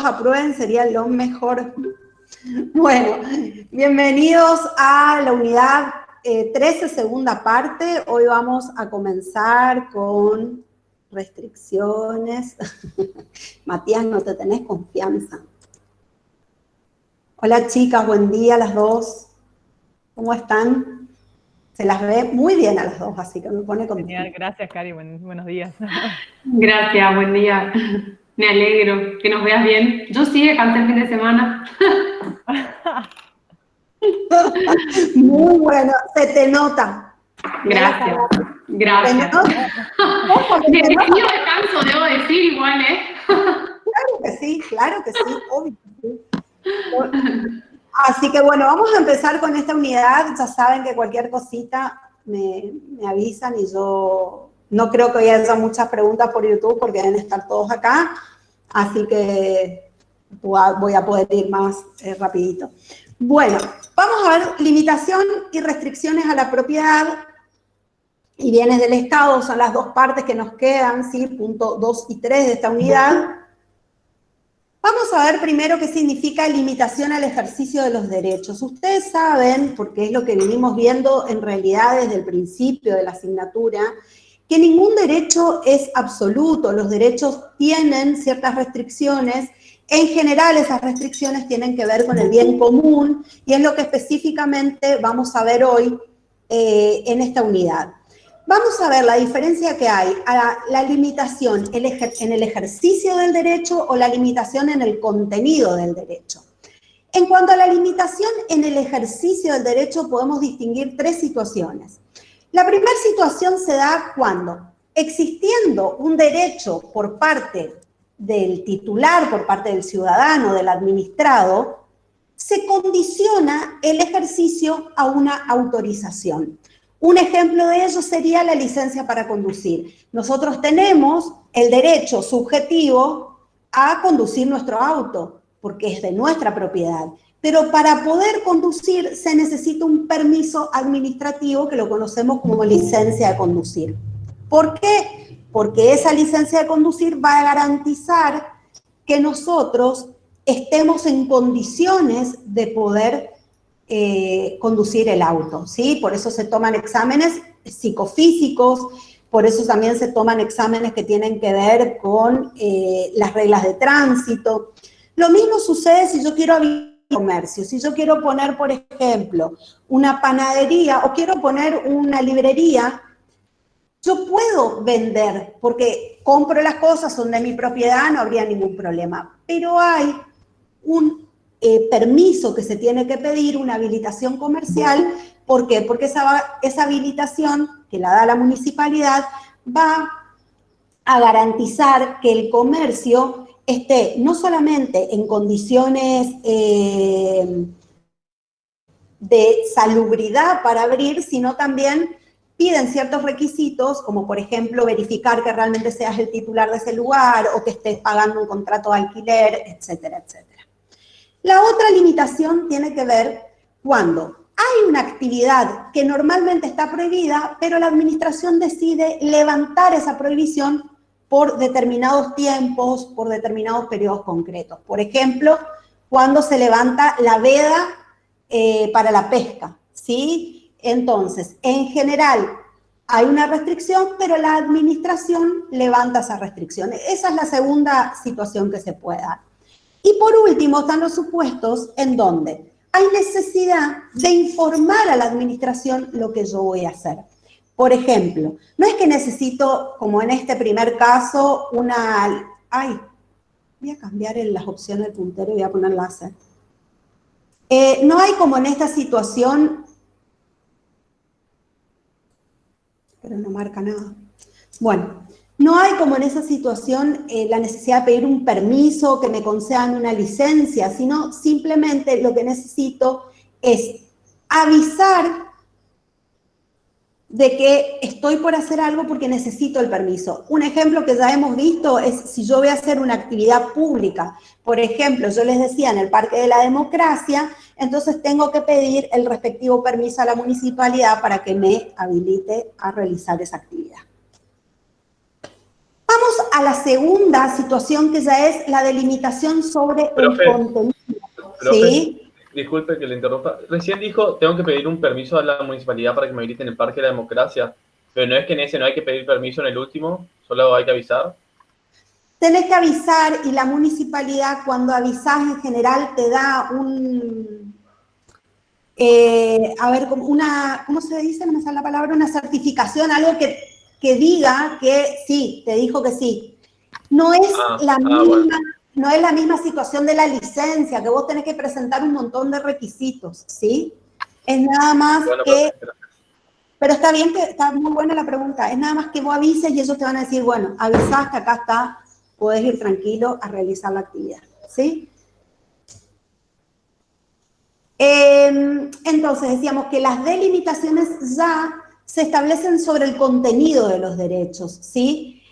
aprueben sería lo mejor. Bueno, bienvenidos a la unidad 13, segunda parte. Hoy vamos a comenzar con restricciones. Matías, no te tenés confianza. Hola chicas, buen día a las dos. ¿Cómo están? Se las ve muy bien a las dos, así que me pone contenta. Genial, gracias Cari, buenos días. Gracias, buen día. Me alegro que nos veas bien. Yo sí descansé el fin de semana. Muy bueno, se te nota. Gracias, gracias. Merecido descanso, debo decir igual, ¿eh? Claro que sí, obvio que sí. Así que bueno, vamos a empezar con esta unidad. Ya saben que cualquier cosita me avisan y yo no creo que haya muchas preguntas por YouTube porque deben estar todos acá. Así que voy a poder ir más rapidito. Bueno, vamos a ver limitación y restricciones a la propiedad y bienes del Estado. Son las dos partes que nos quedan, ¿sí? Punto 2 y 3 de esta unidad. Vamos a ver primero qué significa limitación al ejercicio de los derechos. Ustedes saben, porque es lo que venimos viendo en realidad desde el principio de la asignatura, que ningún derecho es absoluto. Los derechos tienen ciertas restricciones. En general, esas restricciones tienen que ver con el bien común y es lo que específicamente vamos a ver hoy en esta unidad. Vamos a ver la diferencia que hay a la limitación en el ejercicio del derecho o la limitación en el contenido del derecho. En cuanto a la limitación en el ejercicio del derecho, podemos distinguir tres situaciones. La primera situación se da cuando, existiendo un derecho por parte del titular, por parte del ciudadano, del administrado, se condiciona el ejercicio a una autorización. Un ejemplo de ello sería la licencia para conducir. Nosotros tenemos el derecho subjetivo a conducir nuestro auto, porque es de nuestra propiedad. Pero para poder conducir se necesita un permiso administrativo que lo conocemos como licencia de conducir. ¿Por qué? Porque esa licencia de conducir va a garantizar que nosotros estemos en condiciones de poder conducir el auto, ¿sí? Por eso se toman exámenes psicofísicos, por eso también se toman exámenes que tienen que ver con las reglas de tránsito. Lo mismo sucede si yo quiero abrir comercio, si yo quiero poner, por ejemplo, una panadería o quiero poner una librería, yo puedo vender porque compro las cosas, son de mi propiedad, no habría ningún problema, pero hay un permiso que se tiene que pedir, una habilitación comercial. ¿Por qué? Porque esa habilitación que la da la municipalidad va a garantizar que el comercio esté no solamente en condiciones de salubridad para abrir, sino también piden ciertos requisitos, como por ejemplo verificar que realmente seas el titular de ese lugar o que estés pagando un contrato de alquiler, etcétera, etcétera. La otra limitación tiene que ver cuando hay una actividad que normalmente está prohibida, pero la administración decide levantar esa prohibición por determinados tiempos, por determinados periodos concretos. Por ejemplo, cuando se levanta la veda para la pesca, ¿sí? Entonces, en general, hay una restricción, pero la administración levanta esa restricción. Esa es la segunda situación que se puede dar. Y por último están los supuestos en donde hay necesidad de informar a la administración lo que yo voy a hacer. Por ejemplo, no es que necesito, como en este primer caso, una... Ay, voy a cambiar las opciones del puntero y voy a poner láser. No hay como en esta situación... Pero no marca nada. Bueno... No hay como en esa situación la necesidad de pedir un permiso, que me concedan una licencia, sino simplemente lo que necesito es avisar de que estoy por hacer algo porque necesito el permiso. Un ejemplo que ya hemos visto es si yo voy a hacer una actividad pública. Por ejemplo, yo les decía en el Parque de la Democracia, entonces tengo que pedir el respectivo permiso a la municipalidad para que me habilite a realizar esa actividad. Vamos a la segunda situación, que ya es la delimitación sobre el contenido. ¿Sí? Disculpe que le interrumpa. Recién dijo, tengo que pedir un permiso a la municipalidad para que me habiliten el Parque de la Democracia. Pero no es que en ese no hay que pedir permiso en el último, solo hay que avisar. Tenés que avisar, y la municipalidad, cuando avisás, en general te da ¿cómo se dice? No me sale la palabra, una certificación, algo que diga que sí, te dijo que sí. No es bueno. No es la misma situación de la licencia, que vos tenés que presentar un montón de requisitos, ¿sí? Es nada más pero está bien, que está muy buena la pregunta, es nada más que vos avises y ellos te van a decir, bueno, avisás que acá está, podés ir tranquilo a realizar la actividad, ¿sí? Entonces, decíamos que las delimitaciones ya se establecen sobre el contenido de los derechos, ¿sí?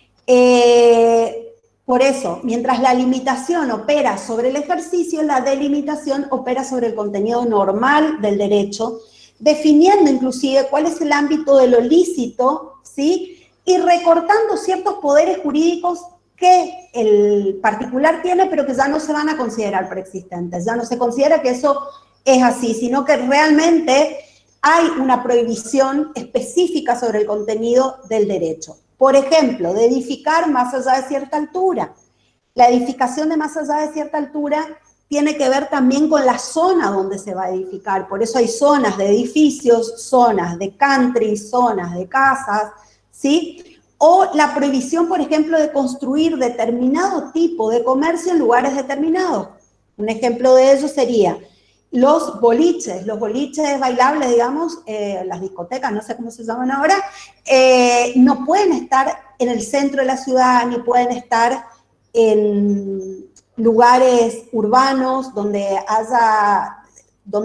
Por eso, mientras la limitación opera sobre el ejercicio, la delimitación opera sobre el contenido normal del derecho, definiendo inclusive cuál es el ámbito de lo lícito, ¿sí? Y recortando ciertos poderes jurídicos que el particular tiene, pero que ya no se van a considerar preexistentes. Ya no se considera que eso es así, sino que realmente hay una prohibición específica sobre el contenido del derecho. Por ejemplo, de edificar más allá de cierta altura. La edificación de más allá de cierta altura tiene que ver también con la zona donde se va a edificar. Por eso hay zonas de edificios, zonas de country, zonas de casas, ¿sí? O la prohibición, por ejemplo, de construir determinado tipo de comercio en lugares determinados. Un ejemplo de ello sería los boliches bailables, digamos, las discotecas, no sé cómo se llaman ahora, no pueden estar en el centro de la ciudad, ni pueden estar en lugares urbanos donde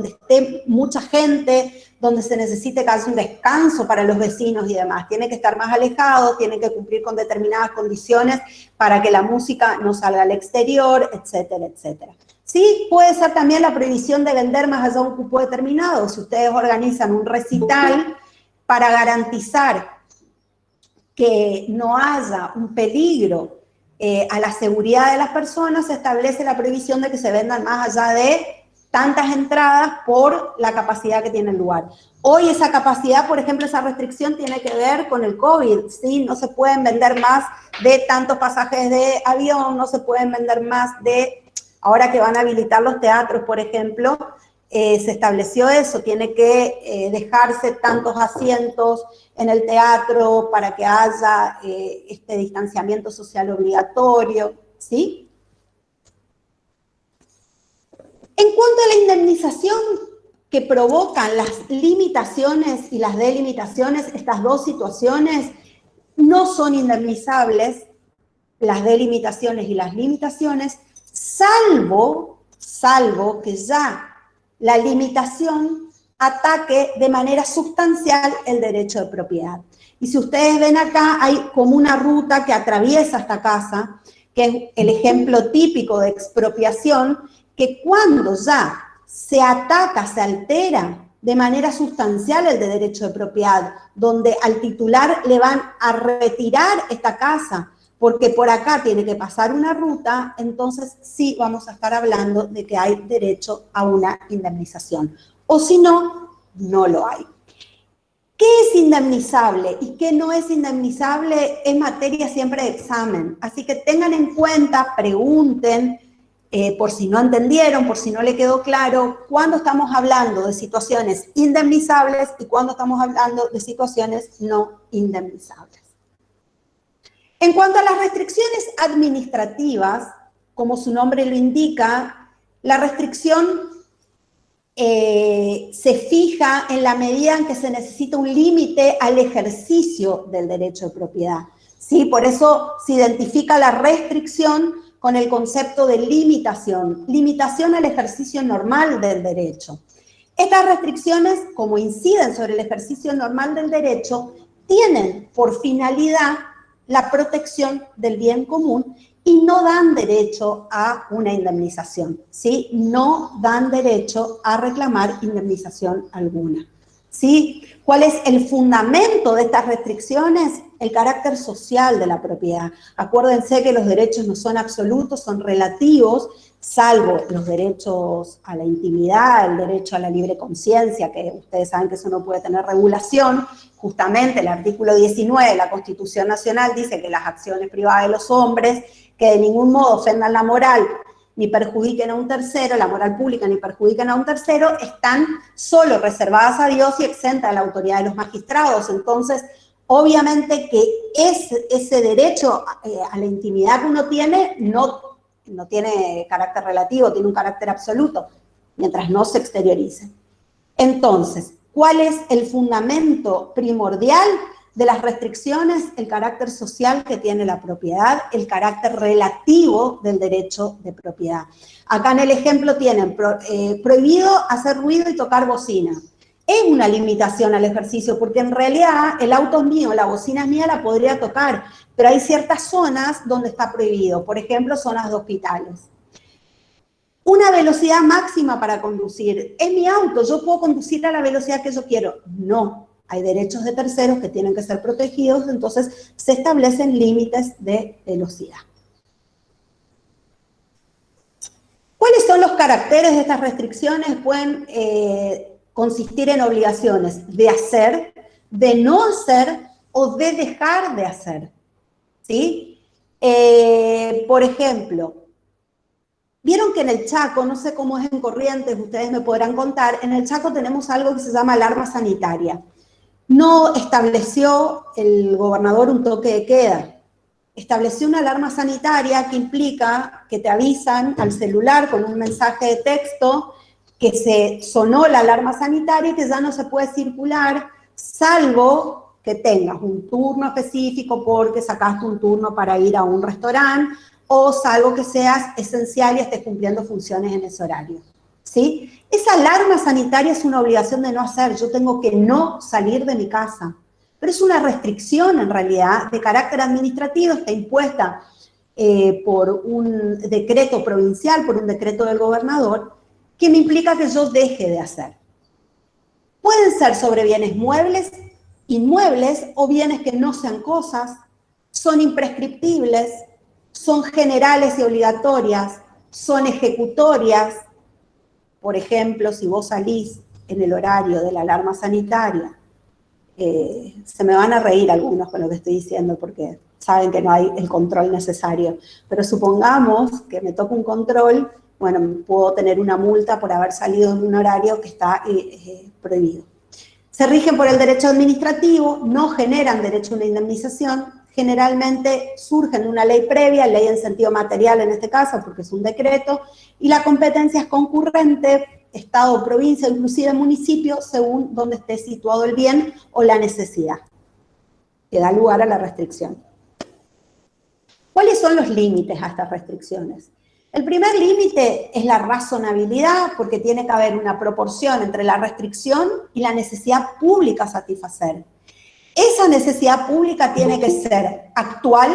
esté mucha gente, donde se necesite que haya un descanso para los vecinos y demás. Tiene que estar más alejado, tiene que cumplir con determinadas condiciones para que la música no salga al exterior, etcétera, etcétera. Sí, puede ser también la prohibición de vender más allá de un cupo determinado. Si ustedes organizan un recital para garantizar que no haya un peligro a la seguridad de las personas, se establece la prohibición de que se vendan más allá de tantas entradas por la capacidad que tiene el lugar. Hoy esa capacidad, por ejemplo, esa restricción tiene que ver con el COVID, ¿sí? No se pueden vender más de tantos pasajes de avión, no se pueden vender más de... Ahora que van a habilitar los teatros, por ejemplo, se estableció eso, tiene que dejarse tantos asientos en el teatro para que haya este distanciamiento social obligatorio, ¿sí? En cuanto a la indemnización que provocan las limitaciones y las delimitaciones, estas dos situaciones no son indemnizables, las delimitaciones y las limitaciones, salvo que ya la limitación ataque de manera sustancial el derecho de propiedad. Y si ustedes ven acá, hay como una ruta que atraviesa esta casa, que es el ejemplo típico de expropiación, que cuando ya se ataca, se altera de manera sustancial el de derecho de propiedad, donde al titular le van a retirar esta casa, porque por acá tiene que pasar una ruta, entonces sí vamos a estar hablando de que hay derecho a una indemnización. O si no, no lo hay. ¿Qué es indemnizable y qué no es indemnizable? Es materia siempre de examen. Así que tengan en cuenta, pregunten, por si no entendieron, por si no le quedó claro, cuándo estamos hablando de situaciones indemnizables y cuándo estamos hablando de situaciones no indemnizables. En cuanto a las restricciones administrativas, como su nombre lo indica, la restricción se fija en la medida en que se necesita un límite al ejercicio del derecho de propiedad, ¿sí? Por eso se identifica la restricción con el concepto de limitación al ejercicio normal del derecho. Estas restricciones, como inciden sobre el ejercicio normal del derecho, tienen por finalidad la protección del bien común y no dan derecho a una indemnización, ¿sí? No dan derecho a reclamar indemnización alguna. ¿sí? ¿Cuál es el fundamento de estas restricciones? El carácter social de la propiedad. Acuérdense que los derechos no son absolutos, son relativos, salvo los derechos a la intimidad, el derecho a la libre conciencia, que ustedes saben que eso no puede tener regulación. Justamente el artículo 19 de la Constitución Nacional dice que las acciones privadas de los hombres, que de ningún modo ofendan la moral, ni perjudiquen a un tercero, la moral pública, ni perjudiquen a un tercero, están solo reservadas a Dios y exentas de la autoridad de los magistrados. Entonces, obviamente que ese derecho a la intimidad que uno tiene no tiene carácter relativo, tiene un carácter absoluto, mientras no se exteriorice. Entonces, ¿cuál es el fundamento primordial de las restricciones? El carácter social que tiene la propiedad, el carácter relativo del derecho de propiedad. Acá en el ejemplo tienen prohibido hacer ruido y tocar bocina. Es una limitación al ejercicio, porque en realidad el auto es mío, la bocina es mía, la podría tocar, pero hay ciertas zonas donde está prohibido, por ejemplo, zonas de hospitales. Una velocidad máxima para conducir. Es mi auto, yo puedo conducir a la velocidad que yo quiero. No, hay derechos de terceros que tienen que ser protegidos, entonces se establecen límites de velocidad. ¿Cuáles son los caracteres de estas restricciones? Pueden consistir en obligaciones de hacer, de no hacer o de dejar de hacer, ¿sí? Por ejemplo, vieron que en el Chaco, no sé cómo es en Corrientes, ustedes me podrán contar, en el Chaco tenemos algo que se llama alarma sanitaria. No estableció el gobernador un toque de queda, estableció una alarma sanitaria que implica que te avisan al celular con un mensaje de texto que se sonó la alarma sanitaria y que ya no se puede circular, salvo que tengas un turno específico porque sacaste un turno para ir a un restaurante, o salvo que seas esencial y estés cumpliendo funciones en ese horario, ¿sí? Esa alarma sanitaria es una obligación de no hacer, yo tengo que no salir de mi casa, pero es una restricción en realidad de carácter administrativo, está impuesta por un decreto provincial, por un decreto del gobernador, que me implica que yo deje de hacer. Pueden ser sobre bienes muebles, inmuebles o bienes que no sean cosas, son imprescriptibles, son generales y obligatorias, son ejecutorias. Por ejemplo, si vos salís en el horario de la alarma sanitaria, se me van a reír algunos con lo que estoy diciendo porque saben que no hay el control necesario, pero supongamos que me toca un control, bueno, puedo tener una multa por haber salido en un horario que está prohibido. Se rigen por el derecho administrativo, no generan derecho a una indemnización, generalmente surgen de una ley previa, ley en sentido material en este caso, porque es un decreto, y la competencia es concurrente, Estado, provincia, inclusive municipio, según donde esté situado el bien o la necesidad, que da lugar a la restricción. ¿Cuáles son los límites a estas restricciones? El primer límite es la razonabilidad, porque tiene que haber una proporción entre la restricción y la necesidad pública a satisfacer. Esa necesidad pública tiene que ser actual,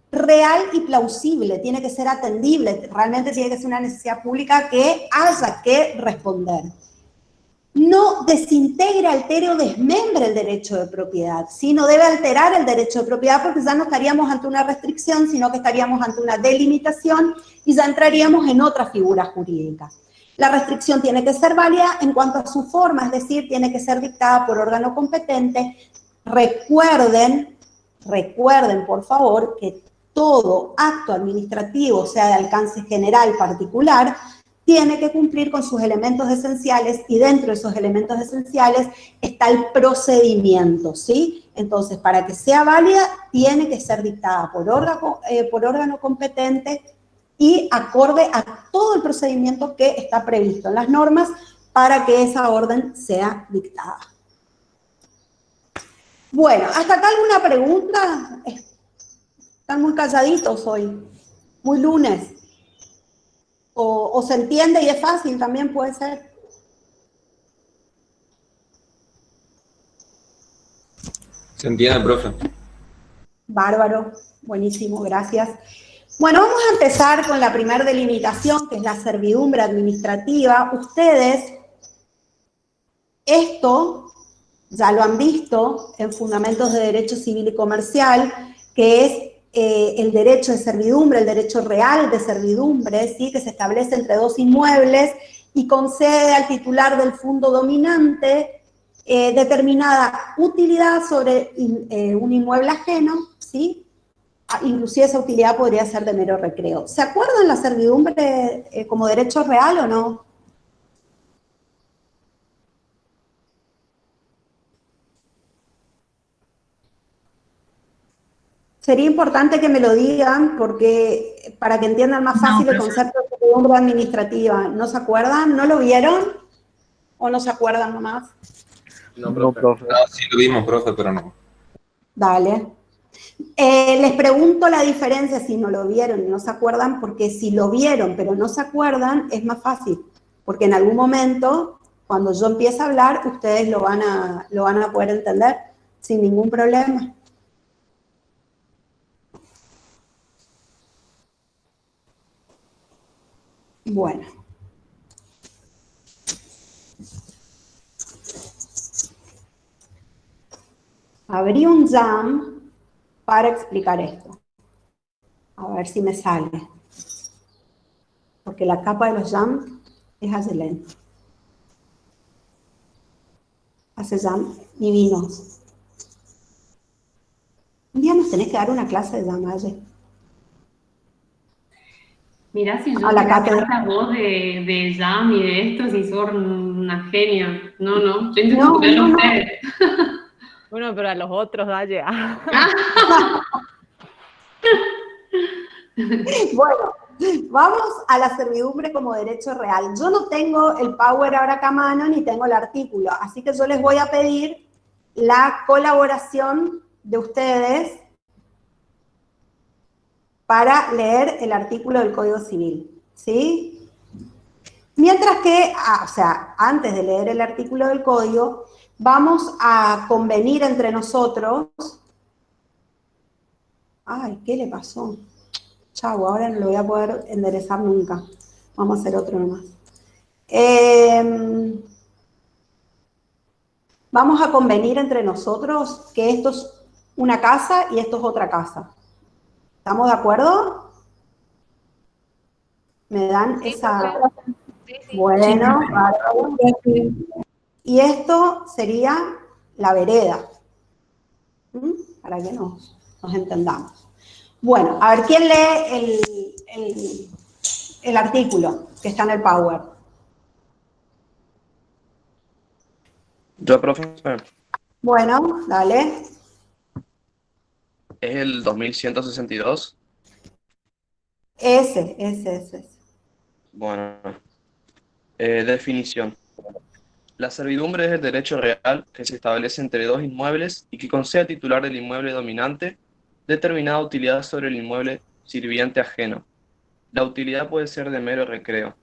real y plausible, tiene que ser atendible, realmente tiene que ser una necesidad pública que haya que responder. No desintegra, altere o desmembre el derecho de propiedad, sino debe alterar el derecho de propiedad porque ya no estaríamos ante una restricción, sino que estaríamos ante una delimitación y ya entraríamos en otra figura jurídica. La restricción tiene que ser válida en cuanto a su forma, es decir, tiene que ser dictada por órgano competente. Recuerden por favor, que todo acto administrativo, sea de alcance general, particular, tiene que cumplir con sus elementos esenciales y dentro de esos elementos esenciales está el procedimiento, ¿sí? Entonces, para que sea válida, tiene que ser dictada por órgano competente y acorde a todo el procedimiento que está previsto en las normas para que esa orden sea dictada. Bueno, ¿hasta acá alguna pregunta? Están muy calladitos hoy, muy lunes. O se entiende y es fácil, también puede ser. Se entiende, profe. Bárbaro, buenísimo, gracias. Bueno, vamos a empezar con la primera delimitación, que es la servidumbre administrativa. Ustedes, esto ya lo han visto en Fundamentos de Derecho Civil y Comercial, que es el derecho de servidumbre, el derecho real de servidumbre, ¿sí? Que se establece entre dos inmuebles y concede al titular del fondo dominante determinada utilidad sobre un inmueble ajeno, ¿sí? Inclusive esa utilidad podría ser de mero recreo. ¿Se acuerdan la servidumbre como derecho real o no? Sería importante que me lo digan porque para que entiendan más fácil el concepto de servidumbre administrativa. ¿No se acuerdan? ¿No lo vieron? ¿O no se acuerdan nomás? No, No, profe. profe. No, sí lo vimos, profe, pero no. Dale. Les pregunto la diferencia si no lo vieron y no se acuerdan, porque si lo vieron pero no se acuerdan, es más fácil. Porque en algún momento, cuando yo empiece a hablar, ustedes lo van a poder entender sin ningún problema. Bueno. Abrí un Jam para explicar esto. A ver si me sale. Porque la capa de los Jam es excelente. Hace Jam divinos. Un día nos tenés que dar una clase de Jam, Aye. Mirá si yo A la te cátedra. tanta voz de Jam y de esto, si sos una genia. No, no, yo intento No, copiarlo a no, no. ustedes. Bueno, pero a los otros, Daye. Bueno, vamos a la servidumbre como derecho real. Yo no tengo el power ahora acá a mano ni tengo el artículo, así que yo les voy a pedir la colaboración de ustedes para leer el artículo del Código Civil, ¿sí? Mientras que, o sea, antes de leer el artículo del Código, vamos a convenir entre nosotros. Ay, ¿qué le pasó? Chau, ahora no lo voy a poder enderezar nunca. Vamos a hacer otro nomás. Vamos a convenir entre nosotros que esto es una casa y esto es otra casa. ¿Estamos de acuerdo? ¿Me dan esa...? Sí. Bueno, bárbaro. Y esto sería la vereda. ¿Mm? Para que nos entendamos. Bueno, a ver, ¿quién lee el artículo que está en el Power? Yo, profe, Bueno, dale. es el 2162. Ese. Bueno, definición. La servidumbre es el derecho real que se establece entre dos inmuebles y que concede al titular del inmueble dominante determinada utilidad sobre el inmueble sirviente ajeno. La utilidad puede ser de mero recreo.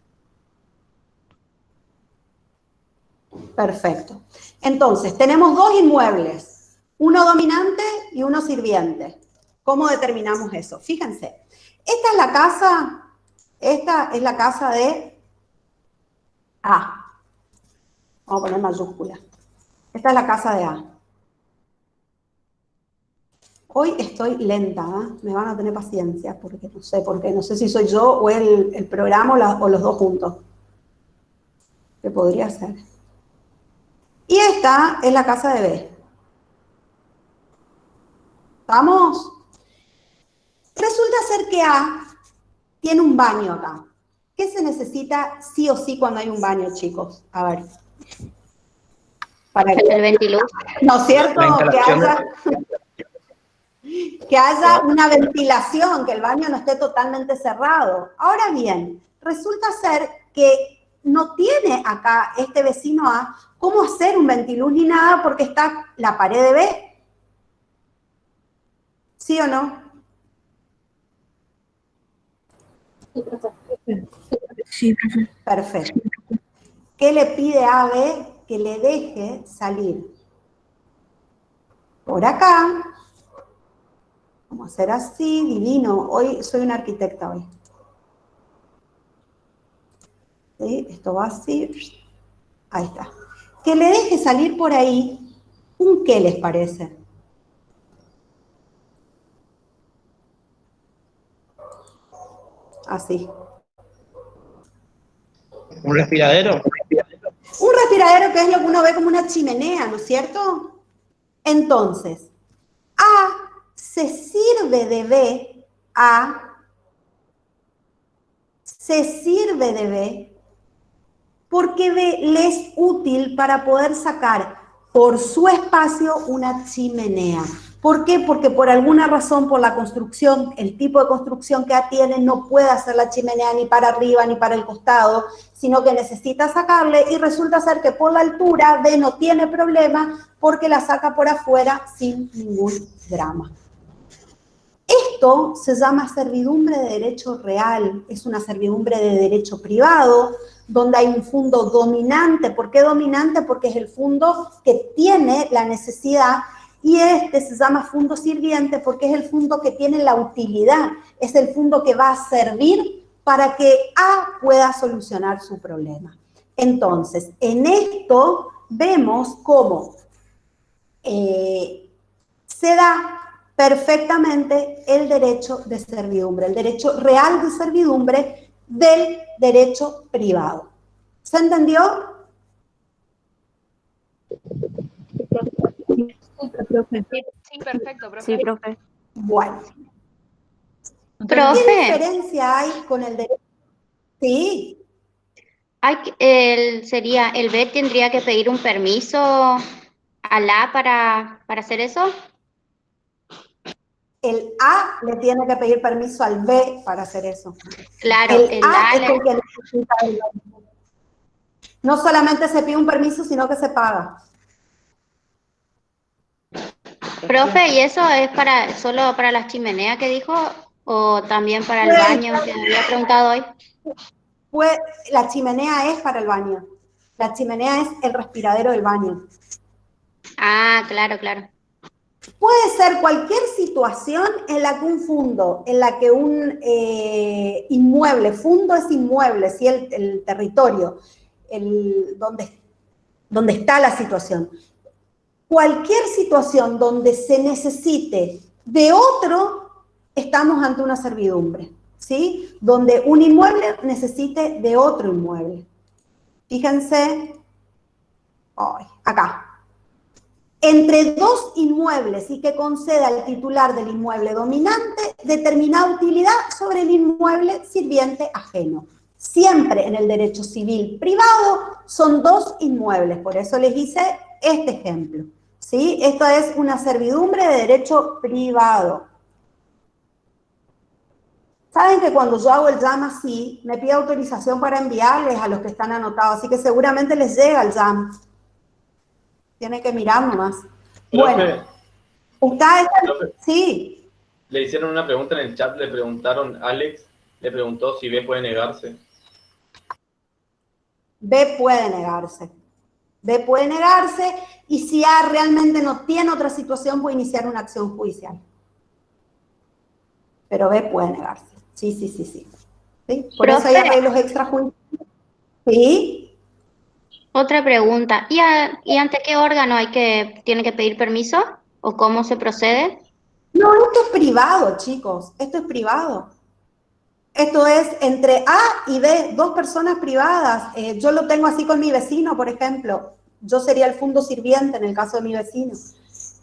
Perfecto. Entonces, tenemos dos inmuebles, uno dominante y uno sirviente. ¿Cómo determinamos eso? Fíjense, esta es la casa de A. Vamos a poner mayúscula. Esta es la casa de A. Hoy estoy lenta, ¿eh? Me van a tener paciencia, porque no sé por qué. No sé si soy yo o el programa o los dos juntos. ¿Qué podría ser? Y esta es la casa de B. ¿Estamos? Resulta ser que A tiene un baño acá. ¿Qué se necesita sí o sí cuando hay un baño, chicos? A ver. Para que, El ventiluz. ¿no es cierto? Que haya una ventilación, que el baño no esté totalmente cerrado. Ahora bien, resulta ser que no tiene acá este vecino A cómo hacer un ventiluz ni nada porque está la pared de B. ¿Sí o no? Sí, profe. Perfecto. ¿Qué le pide a B? Que le deje salir por acá. Vamos a hacer así, divino. Hoy soy una arquitecta hoy. ¿Sí? Esto va así. Ahí está. Que le deje salir por ahí ¿Un qué les parece? Así. ¿Un respiradero? Un respiradero, que es lo que uno ve como una chimenea, ¿no es cierto? Entonces, A se sirve de B, A se sirve de B, porque B le es útil para poder sacar por su espacio una chimenea. ¿Por qué? Porque por alguna razón, por la construcción, el tipo de construcción que A tiene, no puede hacer la chimenea ni para arriba ni para el costado, sino que necesita sacarle y resulta ser que por la altura B no tiene problema porque la saca por afuera sin ningún drama. Esto se llama servidumbre de derecho real, es una servidumbre de derecho privado, donde hay un fondo dominante. ¿Por qué dominante? Porque es el fondo que tiene la necesidad, y este se llama fondo sirviente porque es el fondo que tiene la utilidad, es el fondo que va a servir para que A pueda solucionar su problema. Entonces, en esto vemos cómo se da perfectamente el derecho de servidumbre, el derecho real de servidumbre del derecho privado. ¿Se entendió? Sí, perfecto, profe. Sí, profe. Bueno. ¿Qué Profe, diferencia hay con el derecho? Sí. sería, el B tendría que pedir un permiso a la para hacer eso. El A le tiene que pedir permiso al B para hacer eso. Claro, El el A A es el que necesita el B. No solamente se pide un permiso, sino que se paga. Profe, ¿y eso es solo para las chimeneas que dijo o también para el baño que había preguntado hoy? Pues la chimenea es para el baño. La chimenea es el respiradero del baño. Ah, claro, claro. Puede ser cualquier situación en la que un fondo, en la que un inmueble, fondo es inmueble, ¿sí? El territorio, donde está la situación. Cualquier situación donde se necesite de otro, estamos ante una servidumbre, ¿sí? Donde un inmueble necesite de otro inmueble. Fíjense, acá. Entre dos inmuebles y que conceda al titular del inmueble dominante determinada utilidad sobre el inmueble sirviente ajeno. Siempre en el derecho civil privado son dos inmuebles, por eso les hice este ejemplo, ¿sí? Esto es una servidumbre de derecho privado. Saben que cuando yo hago el JAM así, me pide autorización para enviarles a los que están anotados, así que seguramente les llega el JAM. Tiene que mirar nomás. Bueno, ustedes, sí. Le hicieron una pregunta en el chat, le preguntaron, Alex le preguntó si B puede negarse. B puede negarse. B puede negarse y si A realmente no tiene otra situación puede iniciar una acción judicial. Pero B puede negarse. Sí. ¿Sí? Por eso hay arreglos extrajudiciales. ¿Sí? Otra pregunta. ¿Y ante qué órgano tiene que pedir permiso? ¿O cómo se procede? No, esto es privado, chicos. Esto es privado. Esto es entre A y B, dos personas privadas. Yo lo tengo así con mi vecino, por ejemplo. Yo sería el fondo sirviente en el caso de mi vecino.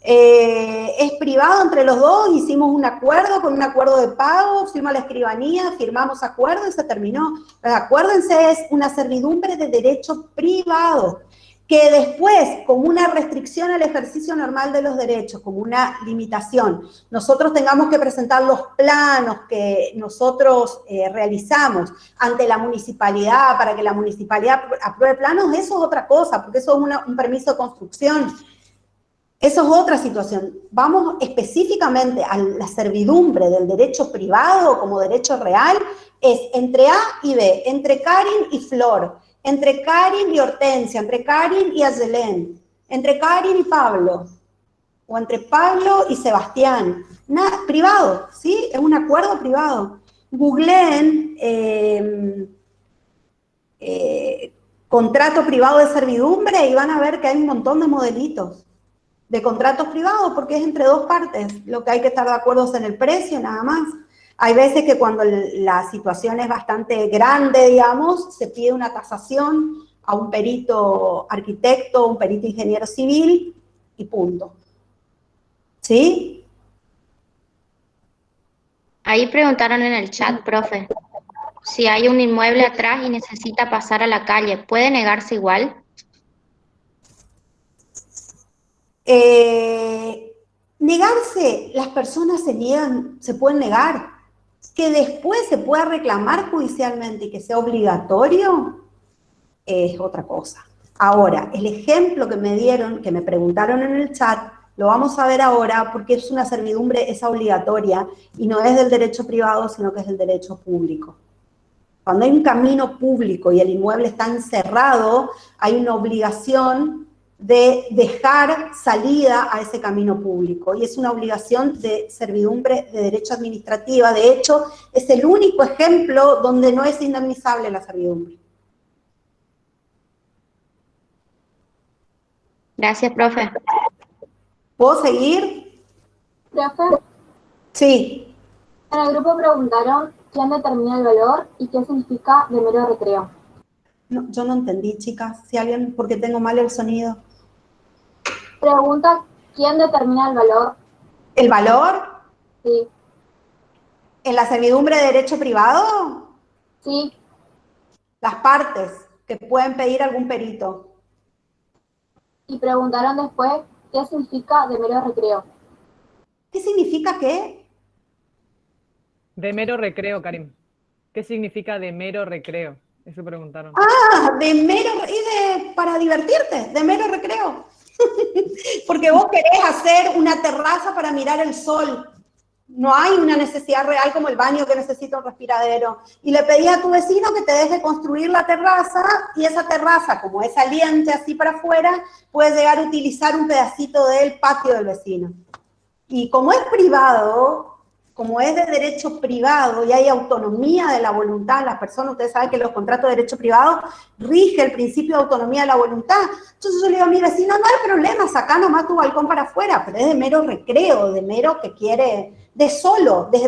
Es privado entre los dos, hicimos un acuerdo con un acuerdo de pago, fuimos a la escribanía, firmamos acuerdo y se terminó. Pero acuérdense, es una servidumbre de derecho privado, que después, como una restricción al ejercicio normal de los derechos, como una limitación, nosotros tengamos que presentar los planos que nosotros realizamos ante la municipalidad para que la municipalidad apruebe planos, eso es otra cosa, porque eso es un permiso de construcción. Eso es otra situación. Vamos específicamente a la servidumbre del derecho privado como derecho real, es entre A y B, entre Karin y Flor, entre Karin y Hortensia, entre Karin y Ayelén, entre Karin y Pablo, o entre Pablo y Sebastián. Privado, ¿sí? Es un acuerdo privado. Googleen contrato privado de servidumbre y van a ver que hay un montón de modelitos. de contratos privados porque es entre dos partes. Lo que hay que estar de acuerdo es en el precio, nada más. Hay veces que cuando la situación es bastante grande, digamos, se pide una tasación a un perito arquitecto, un perito ingeniero civil y punto. ¿Sí? Ahí preguntaron en el chat, profe, si hay un inmueble atrás y necesita pasar a la calle, ¿puede negarse igual? Negarse, las personas se niegan, se pueden negar. Que después se pueda reclamar judicialmente y que sea obligatorio, es otra cosa. Ahora, el ejemplo que me dieron, que me preguntaron en el chat, lo vamos a ver ahora porque es una servidumbre, es obligatoria y no es del derecho privado, sino que es del derecho público. Cuando hay un camino público y el inmueble está encerrado, hay una obligación de dejar salida a ese camino público. Y es una obligación de servidumbre de derecho administrativa. De hecho, es el único ejemplo donde no es indemnizable la servidumbre. Gracias, profe. ¿Puedo seguir? Profe, Sí. en el grupo preguntaron quién determina el valor y qué significa de mero recreo. No, yo no entendí, chicas. Si alguien, porque tengo mal el sonido. Pregunta quién determina el valor. ¿El valor? Sí. ¿En la servidumbre de derecho privado? Sí. Las partes que pueden pedir algún perito. Y preguntaron después qué significa de mero recreo. ¿Qué significa qué? De mero recreo, Karim. ¿Qué significa de mero recreo? Eso preguntaron. Ah, de mero, para divertirte, de mero recreo. Porque vos querés hacer una terraza para mirar el sol. No hay una necesidad real como el baño que necesita un respiradero. Y le pedís a tu vecino que te deje construir la terraza y esa terraza, como es saliente así para afuera, puedes llegar a utilizar un pedacito del patio del vecino. Y como es privado, como es de derecho privado y hay autonomía de la voluntad de las personas, ustedes saben que los contratos de derecho privado rige el principio de autonomía de la voluntad. Entonces yo le digo a mi vecino, no hay problema, sacá nomás tu balcón para afuera, pero es de mero recreo, de mero que quiere, de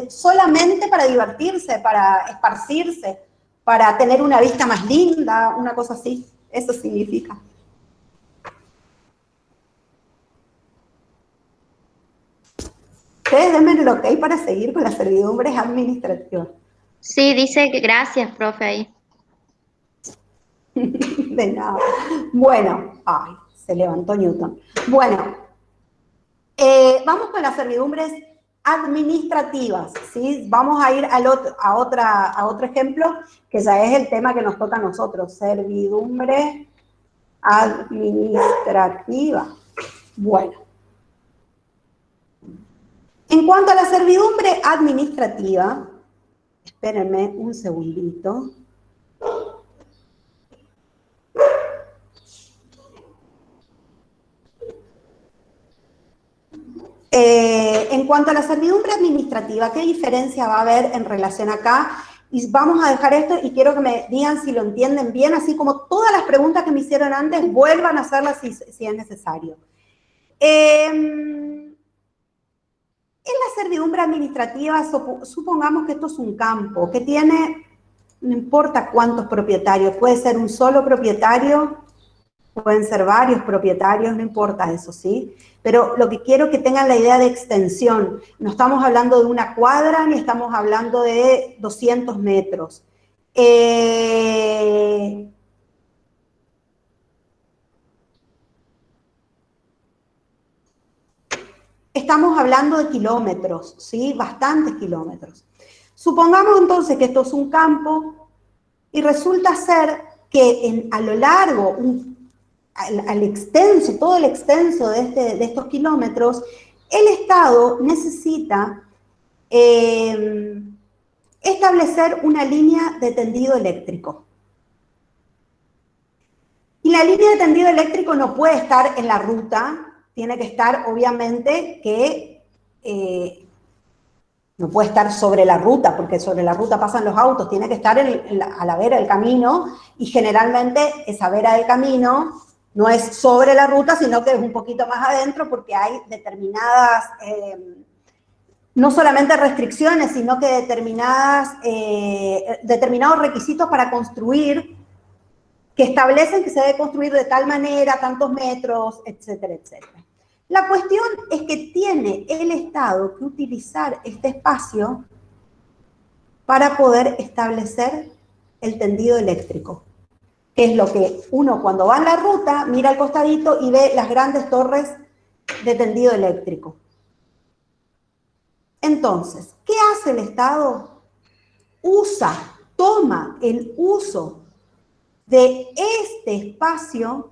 solamente para divertirse, para esparcirse, para tener una vista más linda, una cosa así. Eso significa. Ustedes denme el ok para seguir con las servidumbres administrativas. Sí, dice que gracias, profe, ahí. De nada. Bueno, ay, se levantó Newton. Bueno, vamos con las servidumbres administrativas, ¿sí? Vamos a ir a otro ejemplo, que ya es el tema que nos toca a nosotros, servidumbre administrativa. Bueno. En cuanto a la servidumbre administrativa, espérenme un segundito. En cuanto a la servidumbre administrativa, ¿qué diferencia va a haber en relación acá? Y vamos a dejar esto y quiero que me digan si lo entienden bien, así como todas las preguntas que me hicieron antes, vuelvan a hacerlas si es necesario. En la servidumbre administrativa, supongamos que esto es un campo que tiene, no importa cuántos propietarios, puede ser un solo propietario, pueden ser varios propietarios, no importa eso, ¿sí? Pero lo que quiero que tengan la idea de extensión. No estamos hablando de una cuadra ni estamos hablando de 200 metros. Estamos hablando de kilómetros, ¿sí? Bastantes kilómetros. Supongamos entonces que esto es un campo y resulta ser que a lo largo, al extenso, todo el extenso de estos kilómetros, el Estado necesita establecer una línea de tendido eléctrico. Y la línea de tendido eléctrico no puede estar en la ruta, tiene que estar, obviamente, no puede estar sobre la ruta, porque sobre la ruta pasan los autos, tiene que estar a la vera del camino, y generalmente esa vera del camino No es sobre la ruta, sino que es un poquito más adentro porque hay determinadas, no solamente restricciones, sino que determinados requisitos para construir que establecen que se debe construir de tal manera, tantos metros, etcétera, etcétera. La cuestión es que tiene el Estado que utilizar este espacio para poder establecer el tendido eléctrico, que es lo que uno cuando va en la ruta mira al costadito y ve las grandes torres de tendido eléctrico. Entonces, ¿qué hace el Estado? Toma el uso de este espacio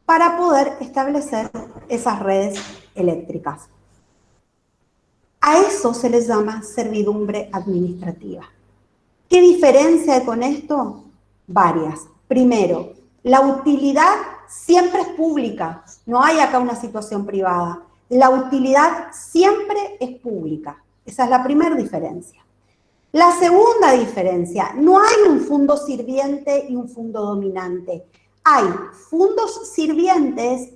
para poder establecer esas redes eléctricas. A eso se les llama servidumbre administrativa. ¿Qué diferencia hay con esto? Varias. Primero, la utilidad siempre es pública, no hay acá una situación privada. La utilidad siempre es pública. Esa es la primera diferencia. La segunda diferencia, no hay un fondo sirviente y un fondo dominante. Hay fondos sirvientes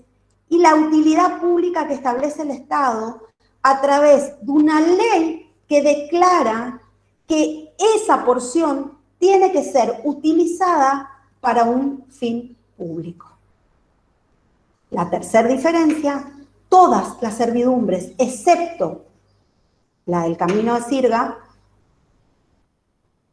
y la utilidad pública que establece el Estado a través de una ley que declara que esa porción tiene que ser utilizada para un fin público. La tercera diferencia, todas las servidumbres, excepto la del Camino de Sirga,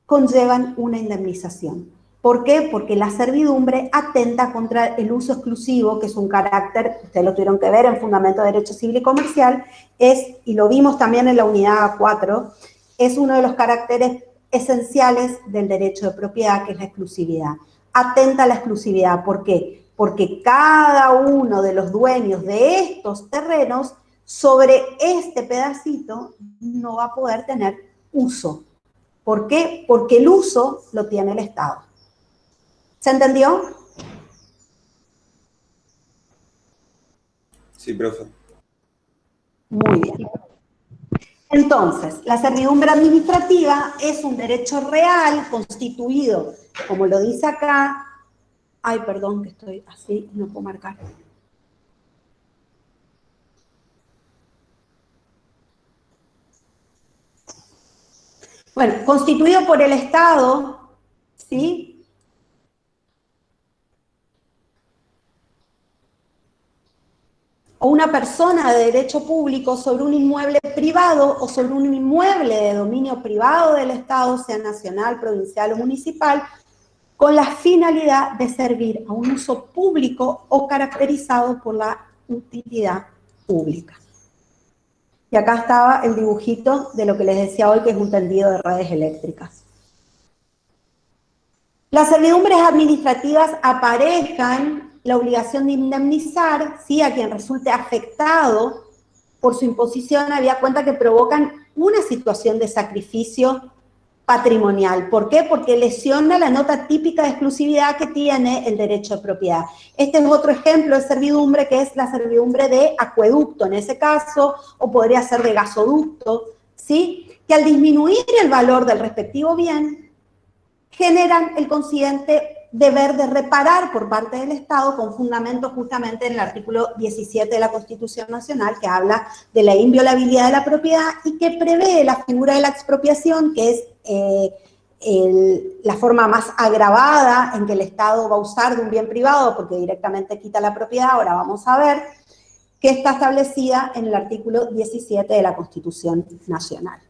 conllevan una indemnización. ¿Por qué? Porque la servidumbre atenta contra el uso exclusivo, que es un carácter, ustedes lo tuvieron que ver en Fundamento de Derecho Civil y Comercial, y lo vimos también en la unidad 4, es uno de los caracteres esenciales del derecho de propiedad, que es la exclusividad. Atenta a la exclusividad. ¿Por qué? Porque cada uno de los dueños de estos terrenos, sobre este pedacito, no va a poder tener uso. ¿Por qué? Porque el uso lo tiene el Estado. ¿Se entendió? Sí, profe. Muy bien. Entonces, la servidumbre administrativa es un derecho real constituido, como lo dice acá. Ay, perdón, que estoy así, no puedo marcar. Bueno, constituido por el Estado, ¿sí? O una persona de derecho público sobre un inmueble privado o sobre un inmueble de dominio privado del Estado, sea nacional, provincial o municipal, con la finalidad de servir a un uso público o caracterizado por la utilidad pública. Y acá estaba el dibujito de lo que les decía hoy, que es un tendido de redes eléctricas. Las servidumbres administrativas aparejan la obligación de indemnizar, ¿sí?, a quien resulte afectado por su imposición, habida cuenta que provocan una situación de sacrificio patrimonial. ¿Por qué? Porque lesiona la nota típica de exclusividad que tiene el derecho de propiedad. Este es otro ejemplo de servidumbre, que es la servidumbre de acueducto en ese caso, o podría ser de gasoducto, ¿sí?, que al disminuir el valor del respectivo bien, generan el consiguiente deber de reparar por parte del Estado, con fundamento justamente en el artículo 17 de la Constitución Nacional, que habla de la inviolabilidad de la propiedad y que prevé la figura de la expropiación, que es la forma más agravada en que el Estado va a usar de un bien privado, porque directamente quita la propiedad. Ahora vamos a ver que está establecida en el artículo 17 de la Constitución Nacional.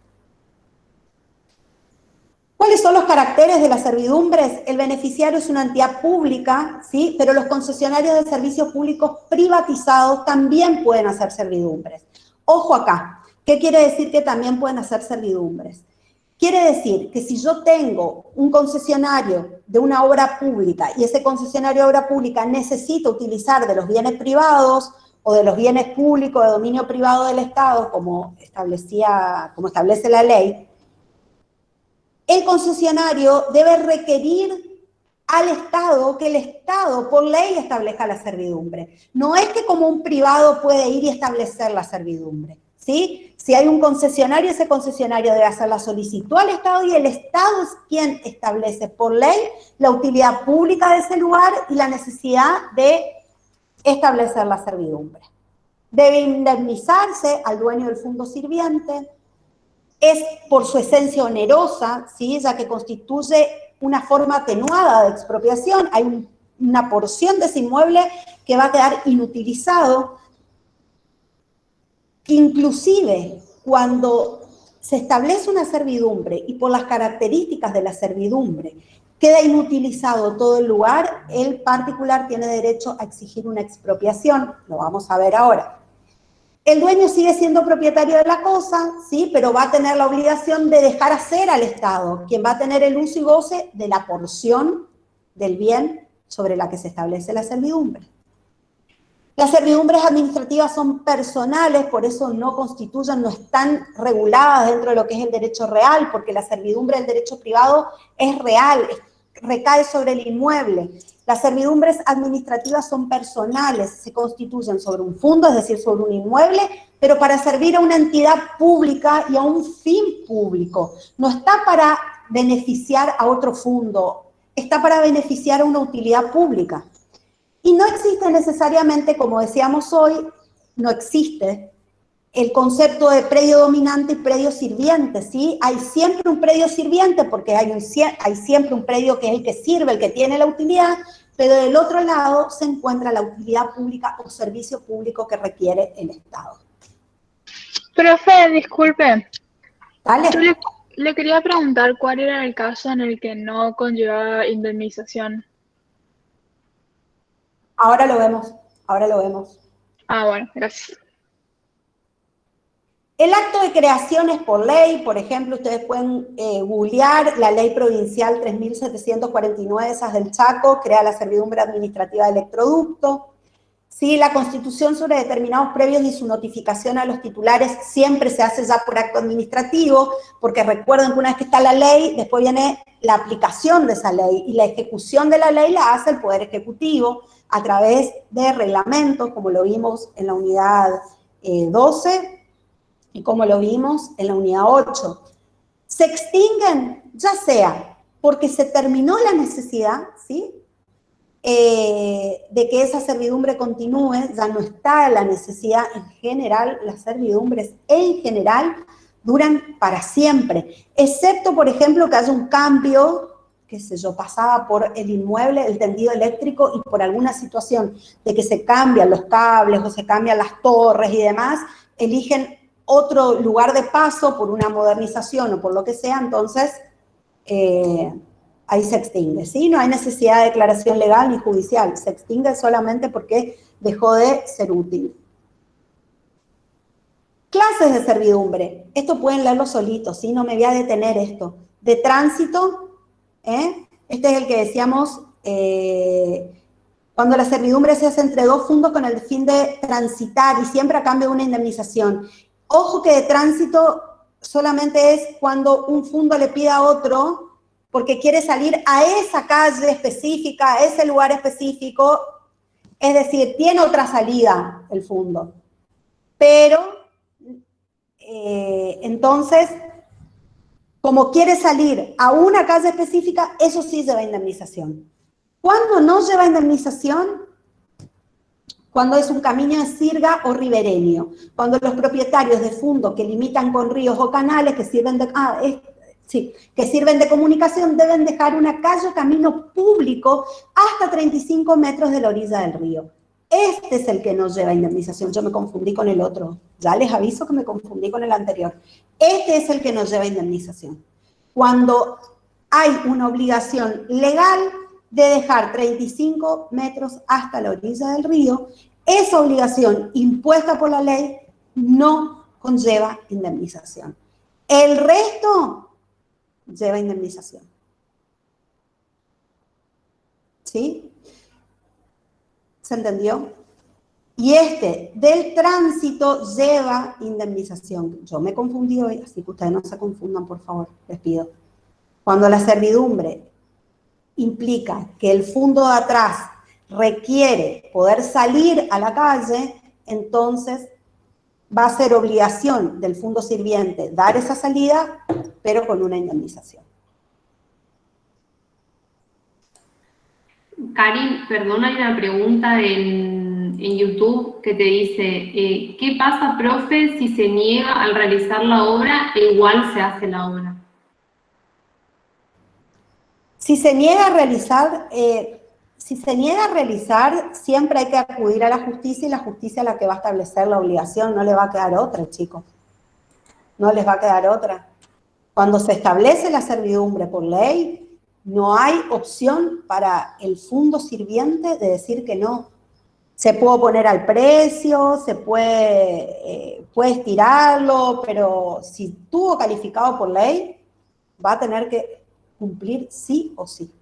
¿Cuáles son los caracteres de las servidumbres? El beneficiario es una entidad pública, ¿sí?, pero los concesionarios de servicios públicos privatizados también pueden hacer servidumbres. Ojo acá, ¿qué quiere decir que también pueden hacer servidumbres? Quiere decir que si yo tengo un concesionario de una obra pública y ese concesionario de obra pública necesita utilizar de los bienes privados o de los bienes públicos de dominio privado del Estado, como establece la ley, el concesionario debe requerir al Estado que el Estado por ley establezca la servidumbre. No es que como un privado puede ir y establecer la servidumbre. ¿sí? Si hay un concesionario, ese concesionario debe hacer la solicitud al Estado y el Estado es quien establece por ley la utilidad pública de ese lugar y la necesidad de establecer la servidumbre. Debe indemnizarse al dueño del fondo sirviente. Es por su esencia onerosa, ¿sí? Ya que constituye una forma atenuada de expropiación. Hay una porción de ese inmueble que va a quedar inutilizado. Inclusive, cuando se establece una servidumbre y por las características de la servidumbre queda inutilizado todo el lugar, el particular tiene derecho a exigir una expropiación. Lo vamos a ver ahora. El dueño sigue siendo propietario de la cosa, ¿sí? Pero va a tener la obligación de dejar hacer al Estado, quien va a tener el uso y goce de la porción del bien sobre la que se establece la servidumbre. Las servidumbres administrativas son personales, por eso no constituyen, no están reguladas dentro de lo que es el derecho real, porque la servidumbre del derecho privado es real, recae sobre el inmueble. Las servidumbres administrativas son personales, se constituyen sobre un fondo, es decir, sobre un inmueble, pero para servir a una entidad pública y a un fin público. No está para beneficiar a otro fondo, está para beneficiar a una utilidad pública. Y no existe necesariamente, como decíamos hoy, no existe el concepto de predio dominante y predio sirviente, ¿sí? Hay siempre un predio sirviente porque hay siempre un predio que es el que sirve, el que tiene la utilidad, pero del otro lado se encuentra la utilidad pública o servicio público que requiere el Estado. Profe, disculpe. ¿Vale? Yo le quería preguntar cuál era el caso en el que no conllevaba indemnización. Ahora lo vemos, ahora lo vemos. Ah, bueno, gracias. El acto de creación es por ley, por ejemplo, ustedes pueden googlear la ley provincial 3749, esas del Chaco, crea la servidumbre administrativa de electroducto. Sí, la constitución sobre determinados previos y su notificación a los titulares siempre se hace ya por acto administrativo, porque recuerden que una vez que está la ley, después viene la aplicación de esa ley, y la ejecución de la ley la hace el Poder Ejecutivo a través de reglamentos, como lo vimos en la unidad 12, y como lo vimos en la unidad 8. Se extinguen, ya sea porque se terminó la necesidad, ¿sí? De que esa servidumbre continúe, ya no está la necesidad en general, las servidumbres en general duran para siempre, excepto, por ejemplo, que haya un cambio, qué sé yo, pasaba por el inmueble, el tendido eléctrico y por alguna situación de que se cambian los cables o se cambian las torres y demás, eligen otro lugar de paso por una modernización o por lo que sea, entonces ahí se extingue, ¿sí? No hay necesidad de declaración legal ni judicial, se extingue solamente porque dejó de ser útil. Clases de servidumbre, esto pueden leerlo solitos, ¿sí? No me voy a detener esto. De tránsito, este es el que decíamos, cuando la servidumbre se hace entre dos fondos con el fin de transitar y siempre a cambio de una indemnización. Ojo que de tránsito solamente es cuando un fondo le pide a otro porque quiere salir a esa calle específica, a ese lugar específico, es decir, tiene otra salida el fondo. Pero, entonces, como quiere salir a una calle específica, eso sí lleva indemnización. ¿Cuándo no lleva indemnización? Cuando es un camino de sirga o ribereño, cuando los propietarios de fondo que limitan con ríos o canales que sirven de comunicación deben dejar una calle o camino público hasta 35 metros de la orilla del río. Este es el que no lleva indemnización. Yo me confundí con el otro. Ya les aviso que me confundí con el anterior. Este es el que no lleva indemnización. Cuando hay una obligación legal de dejar 35 metros hasta la orilla del río, esa obligación impuesta por la ley no conlleva indemnización. El resto lleva indemnización. ¿Sí? ¿Se entendió? Y este del tránsito lleva indemnización. Yo me confundí hoy, así que ustedes no se confundan, por favor, les pido. Cuando la servidumbre implica que el fondo de atrás requiere poder salir a la calle, entonces va a ser obligación del fondo sirviente dar esa salida, pero con una indemnización. Karin, perdón, hay una pregunta en YouTube que te dice, ¿qué pasa, profe, si se niega al realizar la obra e igual se hace la obra? Si se niega a realizar, siempre hay que acudir a la justicia y la justicia es la que va a establecer la obligación, no le va a quedar otra, chicos. No les va a quedar otra. Cuando se establece la servidumbre por ley, no hay opción para el fondo sirviente de decir que no. Se puede oponer al precio, se puede estirarlo, pero si estuvo calificado por ley, va a tener que cumplir sí o sí.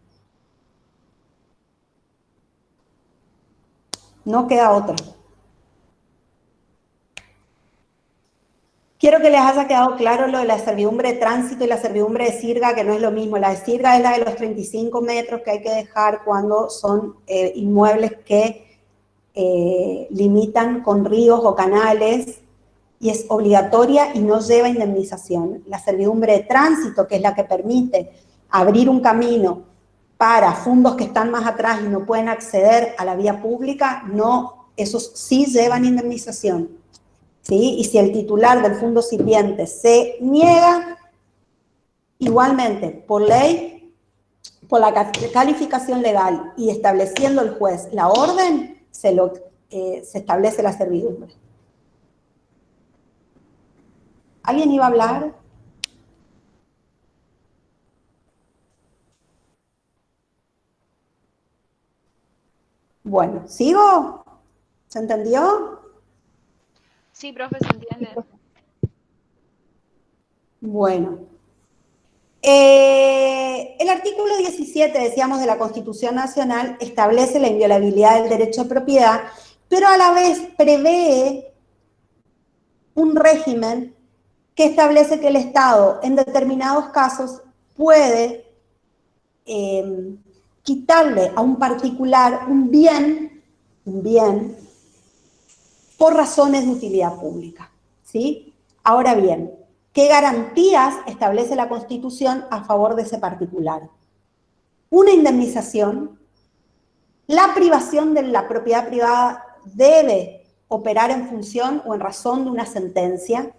No queda otra. Quiero que les haya quedado claro lo de la servidumbre de tránsito y la servidumbre de sirga, que no es lo mismo. La de sirga es la de los 35 metros que hay que dejar cuando son inmuebles que limitan con ríos o canales, y es obligatoria y no lleva indemnización. La servidumbre de tránsito, que es la que permite abrir un camino para fondos que están más atrás y no pueden acceder a la vía pública, no, esos sí llevan indemnización, ¿sí? Y si el titular del fondo sirviente se niega, igualmente, por ley, por la calificación legal y estableciendo el juez la orden, se establece la servidumbre. ¿Alguien iba a hablar? Bueno, ¿sigo? ¿Se entendió? Sí, profe, se entiende. Bueno. El artículo 17, decíamos, de la Constitución Nacional establece la inviolabilidad del derecho de propiedad, pero a la vez prevé un régimen que establece que el Estado, en determinados casos, puede quitarle a un particular un bien, por razones de utilidad pública, ¿sí? Ahora bien, ¿qué garantías establece la Constitución a favor de ese particular? Una indemnización, la privación de la propiedad privada debe operar en función o en razón de una sentencia,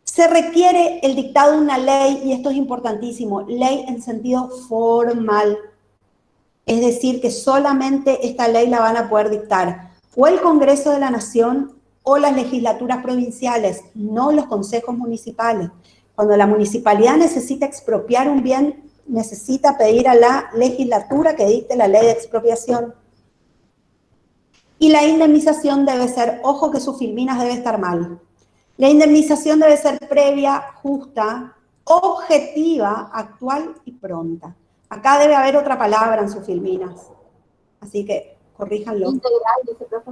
se requiere el dictado de una ley, y esto es importantísimo, ley en sentido formal, es decir, que solamente esta ley la van a poder dictar o el Congreso de la Nación o las legislaturas provinciales, no los consejos municipales. Cuando la municipalidad necesita expropiar un bien, necesita pedir a la legislatura que dicte la ley de expropiación. Y la indemnización debe ser, ojo que sus filminas debe estar mal, la indemnización debe ser previa, justa, objetiva, actual y pronta. Acá debe haber otra palabra en sus filminas, así que corríjanlo. Integral, dice profe.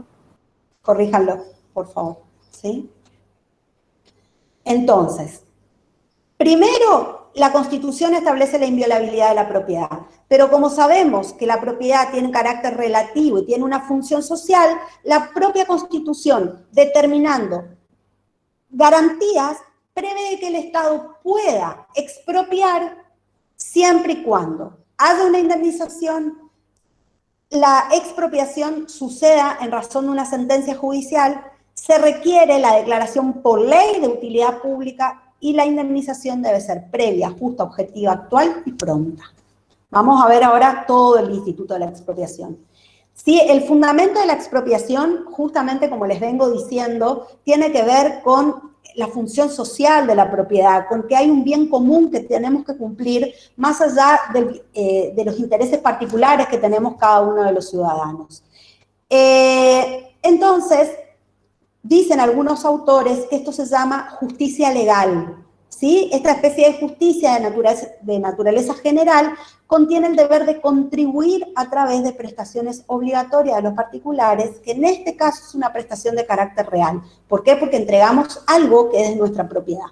Corríjanlo, por favor, ¿sí? Entonces, primero, la Constitución establece la inviolabilidad de la propiedad, pero como sabemos que la propiedad tiene un carácter relativo y tiene una función social, la propia Constitución, determinando garantías, prevé que el Estado pueda expropiar siempre y cuando haya una indemnización, la expropiación suceda en razón de una sentencia judicial, se requiere la declaración por ley de utilidad pública y la indemnización debe ser previa, justa, objetiva, actual y pronta. Vamos a ver ahora todo el instituto de la expropiación. Sí, el fundamento de la expropiación, justamente como les vengo diciendo, tiene que ver con la función social de la propiedad, con que hay un bien común que tenemos que cumplir más allá de los intereses particulares que tenemos cada uno de los ciudadanos. Entonces, dicen algunos autores que esto se llama justicia legal, ¿sí? Esta especie de justicia de naturaleza general contiene el deber de contribuir a través de prestaciones obligatorias a los particulares, que en este caso es una prestación de carácter real. ¿Por qué? Porque entregamos algo que es de nuestra propiedad.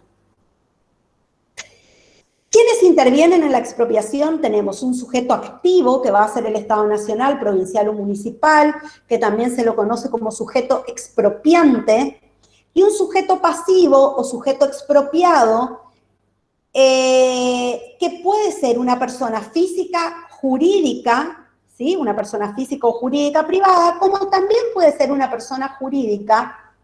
¿Quiénes intervienen en la expropiación? Tenemos un sujeto activo, que va a ser el Estado nacional, provincial o municipal, que también se lo conoce como sujeto expropiante. Y un sujeto pasivo o sujeto expropiado, que puede ser una persona física jurídica, ¿sí? Una persona física o jurídica privada, como también puede ser una persona jurídica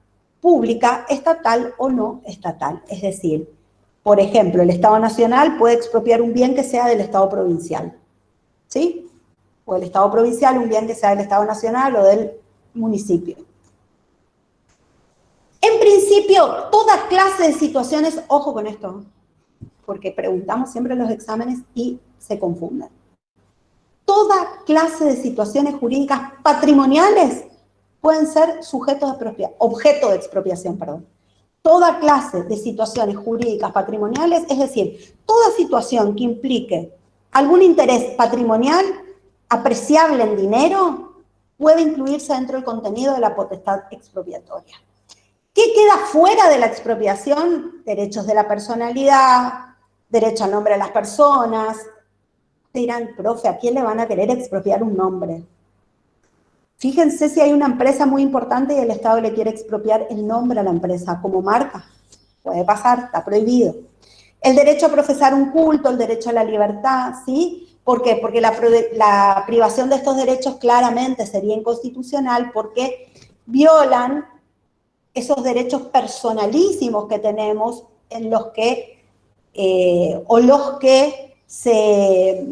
pública, estatal o no estatal. Es decir, por ejemplo, el Estado Nacional puede expropiar un bien que sea del Estado provincial, ¿sí? O el Estado provincial un bien que sea del Estado Nacional o del municipio. En principio, toda clase de situaciones, ojo con esto, porque preguntamos siempre en los exámenes y se confunden. Toda clase de situaciones jurídicas patrimoniales pueden ser objeto de expropiación, perdón. Toda clase de situaciones jurídicas patrimoniales, es decir, toda situación que implique algún interés patrimonial apreciable en dinero, puede incluirse dentro del contenido de la potestad expropiatoria. ¿Qué queda fuera de la expropiación? Derechos de la personalidad, derecho al nombre de las personas. Te dirán, profe, ¿a quién le van a querer expropiar un nombre? Fíjense si hay una empresa muy importante y el Estado le quiere expropiar el nombre a la empresa como marca. Puede pasar, está prohibido. El derecho a profesar un culto, el derecho a la libertad, ¿sí? ¿Por qué? Porque la privación de estos derechos claramente sería inconstitucional porque violan esos derechos personalísimos que tenemos en los que, o los que se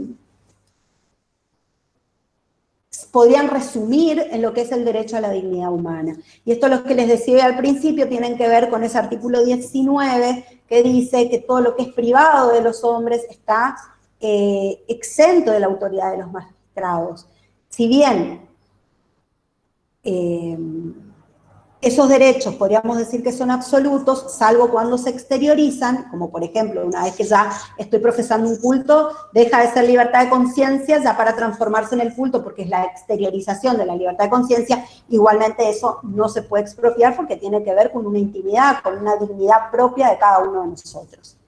podrían resumir en lo que es el derecho a la dignidad humana. Y esto, lo que les decía al principio, tienen que ver con ese artículo 19 que dice que todo lo que es privado de los hombres está exento de la autoridad de los magistrados. Si bien esos derechos podríamos decir que son absolutos, salvo cuando se exteriorizan, como por ejemplo, una vez que ya estoy profesando un culto, deja de ser libertad de conciencia ya para transformarse en el culto, porque es la exteriorización de la libertad de conciencia. Igualmente eso no se puede expropiar porque tiene que ver con una intimidad, con una dignidad propia de cada uno de nosotros.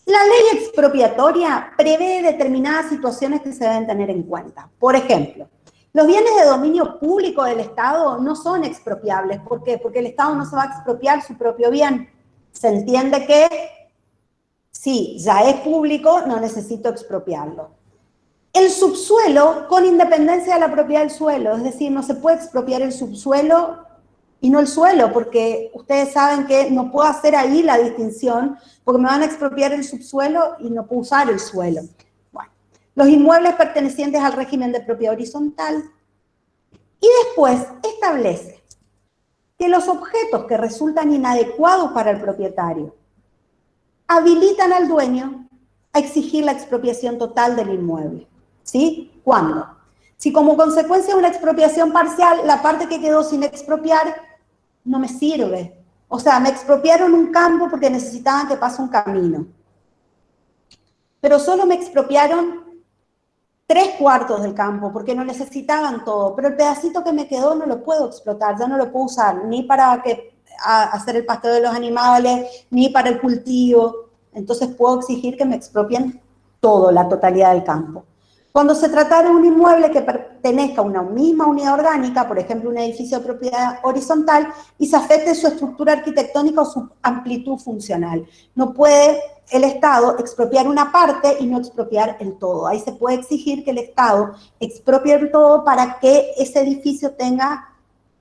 La ley expropiatoria prevé determinadas situaciones que se deben tener en cuenta. Por ejemplo, los bienes de dominio público del Estado no son expropiables. ¿Por qué? Porque el Estado no se va a expropiar su propio bien. Se entiende que si ya es público, no necesito expropiarlo. El subsuelo, con independencia de la propiedad del suelo, es decir, no se puede expropiar el subsuelo y no el suelo, porque ustedes saben que no puedo hacer ahí la distinción, porque me van a expropiar el subsuelo y no puedo usar el suelo. Los inmuebles pertenecientes al régimen de propiedad horizontal. Y después establece que los objetos que resultan inadecuados para el propietario habilitan al dueño a exigir la expropiación total del inmueble. ¿Sí? ¿Cuándo? Si como consecuencia de una expropiación parcial, la parte que quedó sin expropiar no me sirve. O sea, me expropiaron un campo porque necesitaban que pase un camino. Pero solo me expropiaron 3/4 del campo, porque no necesitaban todo, pero el pedacito que me quedó no lo puedo explotar, ya no lo puedo usar, ni para hacer el pastoreo de los animales, ni para el cultivo. Entonces puedo exigir que me expropien todo, la totalidad del campo. Cuando se trata de un inmueble que pertenezca a una misma unidad orgánica, por ejemplo, un edificio de propiedad horizontal, y se afecte su estructura arquitectónica o su amplitud funcional. No puede el Estado expropiar una parte y no expropiar el todo. Ahí se puede exigir que el Estado expropie el todo para que ese edificio tenga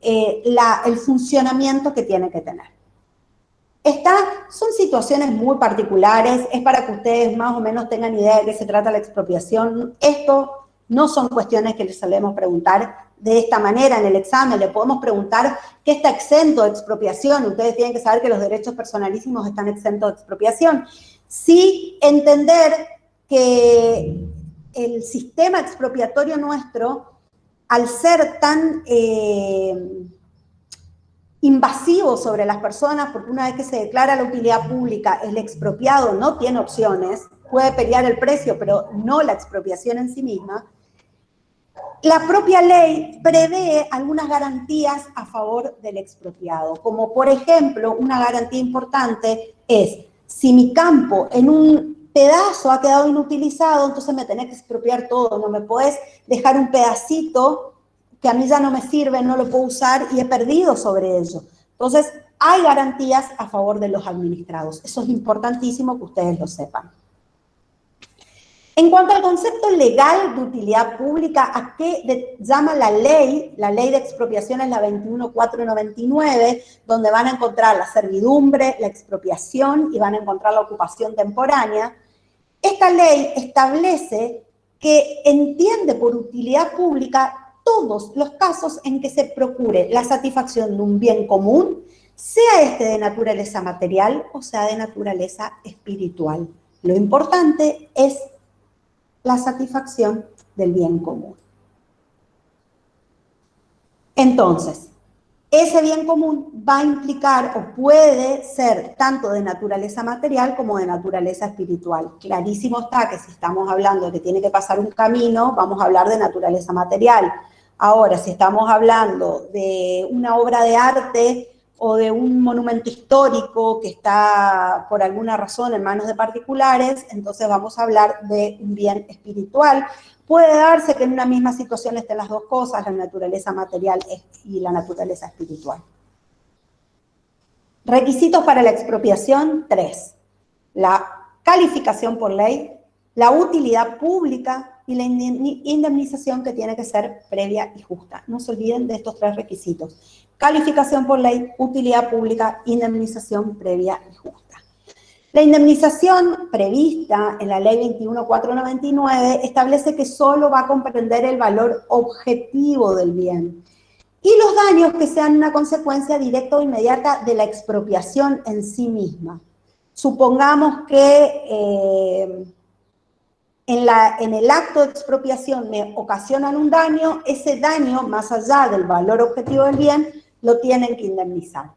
el funcionamiento que tiene que tener. Son situaciones muy particulares, es para que ustedes más o menos tengan idea de qué se trata la expropiación. Esto no son cuestiones que les solemos preguntar de esta manera en el examen. Le podemos preguntar qué está exento de expropiación. Ustedes tienen que saber que los derechos personalísimos están exentos de expropiación. Sí entender que el sistema expropiatorio nuestro, al ser tan invasivo sobre las personas, porque una vez que se declara la utilidad pública, el expropiado no tiene opciones, puede pelear el precio, pero no la expropiación en sí misma, la propia ley prevé algunas garantías a favor del expropiado, como por ejemplo, una garantía importante es, si mi campo en un pedazo ha quedado inutilizado, entonces me tenés que expropiar todo, no me podés dejar un pedacito que a mí ya no me sirve, no lo puedo usar y he perdido sobre ello. Entonces, hay garantías a favor de los administrados. Eso es importantísimo que ustedes lo sepan. En cuanto al concepto legal de utilidad pública, ¿a qué llama la ley? La ley de expropiación es la 21499, donde van a encontrar la servidumbre, la expropiación y van a encontrar la ocupación temporánea. Esta ley establece que entiende por utilidad pública todos los casos en que se procure la satisfacción de un bien común, sea este de naturaleza material o sea de naturaleza espiritual. Lo importante es la satisfacción del bien común. Entonces, ese bien común va a implicar o puede ser tanto de naturaleza material como de naturaleza espiritual. Clarísimo está que si estamos hablando de que tiene que pasar un camino, vamos a hablar de naturaleza material. Ahora, si estamos hablando de una obra de arte o de un monumento histórico que está por alguna razón en manos de particulares, entonces vamos a hablar de un bien espiritual. Puede darse que en una misma situación estén las dos cosas, la naturaleza material y la naturaleza espiritual. Requisitos para la expropiación, 3. La calificación por ley, la utilidad pública y la indemnización que tiene que ser previa y justa. No se olviden de estos 3 requisitos. Calificación por ley, utilidad pública, indemnización previa y justa. La indemnización prevista en la ley 21499 establece que solo va a comprender el valor objetivo del bien y los daños que sean una consecuencia directa o inmediata de la expropiación en sí misma. Supongamos que en el acto de expropiación me ocasionan un daño, ese daño, más allá del valor objetivo del bien, lo tienen que indemnizar.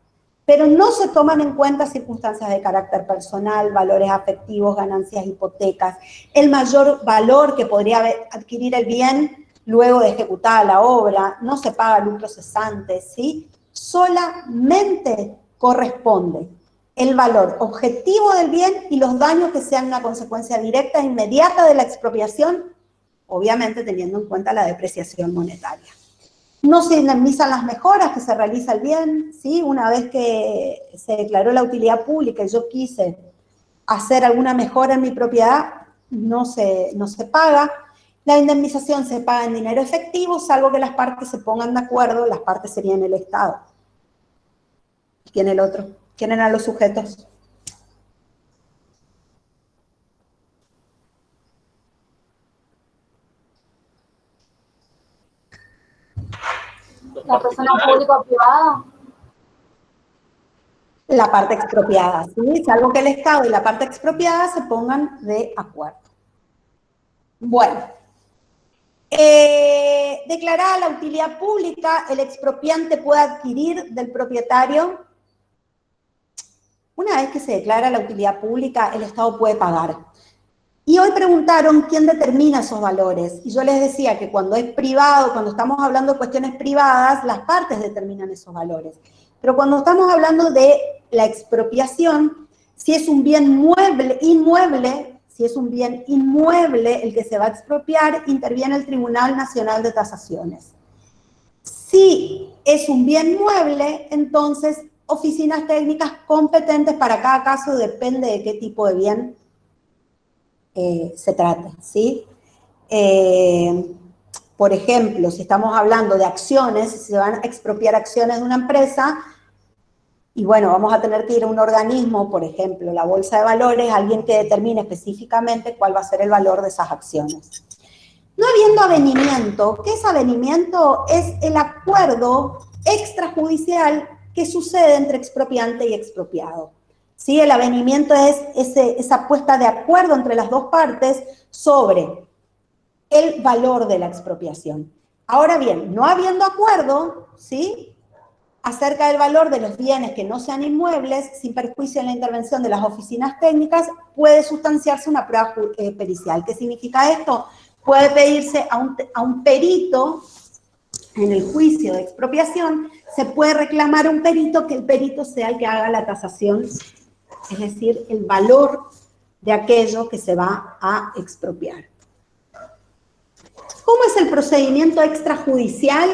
Pero no se toman en cuenta circunstancias de carácter personal, valores afectivos, ganancias, hipotecas, el mayor valor que podría adquirir el bien luego de ejecutada la obra, no se paga lucro cesante, ¿sí? Solamente corresponde el valor objetivo del bien y los daños que sean una consecuencia directa e inmediata de la expropiación, obviamente teniendo en cuenta la depreciación monetaria. No se indemnizan las mejoras que se realiza el bien, ¿sí? Una vez que se declaró la utilidad pública y yo quise hacer alguna mejora en mi propiedad, no se paga. La indemnización se paga en dinero efectivo, salvo que las partes se pongan de acuerdo, las partes serían el Estado. ¿Quién el otro? ¿Quién eran los sujetos? ¿La persona pública o privada? La parte expropiada, ¿sí? Salvo que el Estado y la parte expropiada se pongan de acuerdo. Bueno, declarada la utilidad pública, el expropiante puede adquirir del propietario. Una vez que se declara la utilidad pública, el Estado puede pagar. Y hoy preguntaron quién determina esos valores. Y yo les decía que cuando es privado, cuando estamos hablando de cuestiones privadas, las partes determinan esos valores. Pero cuando estamos hablando de la expropiación, si es un bien inmueble, si es un bien inmueble el que se va a expropiar, interviene el Tribunal Nacional de Tasaciones. Si es un bien mueble, entonces oficinas técnicas competentes para cada caso, depende de qué tipo de bien se trate, ¿sí? Por ejemplo, si estamos hablando de acciones, si se van a expropiar acciones de una empresa, y bueno, vamos a tener que ir a un organismo, por ejemplo, la Bolsa de Valores, alguien que determine específicamente cuál va a ser el valor de esas acciones. No habiendo avenimiento, ¿qué es avenimiento? Es el acuerdo extrajudicial que sucede entre expropiante y expropiado. ¿Sí? El avenimiento es esa puesta de acuerdo entre las dos partes sobre el valor de la expropiación. Ahora bien, no habiendo acuerdo, ¿sí?, acerca del valor de los bienes que no sean inmuebles, sin perjuicio en la intervención de las oficinas técnicas, puede sustanciarse una prueba pericial. ¿Qué significa esto? Puede pedirse a un perito en el juicio de expropiación, se puede reclamar a un perito que el perito sea el que haga la tasación, es decir, el valor de aquello que se va a expropiar. ¿Cómo es el procedimiento extrajudicial?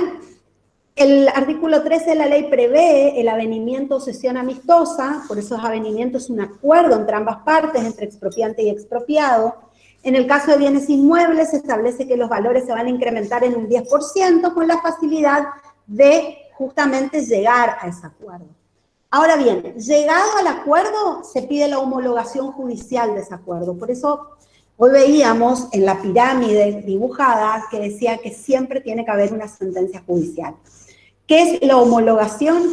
El artículo 13 de la ley prevé el avenimiento o cesión amistosa, por eso avenimiento es un acuerdo entre ambas partes, entre expropiante y expropiado. En el caso de bienes inmuebles se establece que los valores se van a incrementar en un 10% con la facilidad de justamente llegar a ese acuerdo. Ahora bien, llegado al acuerdo se pide la homologación judicial de ese acuerdo, por eso hoy veíamos en la pirámide dibujada que decía que siempre tiene que haber una sentencia judicial. ¿Qué es la homologación?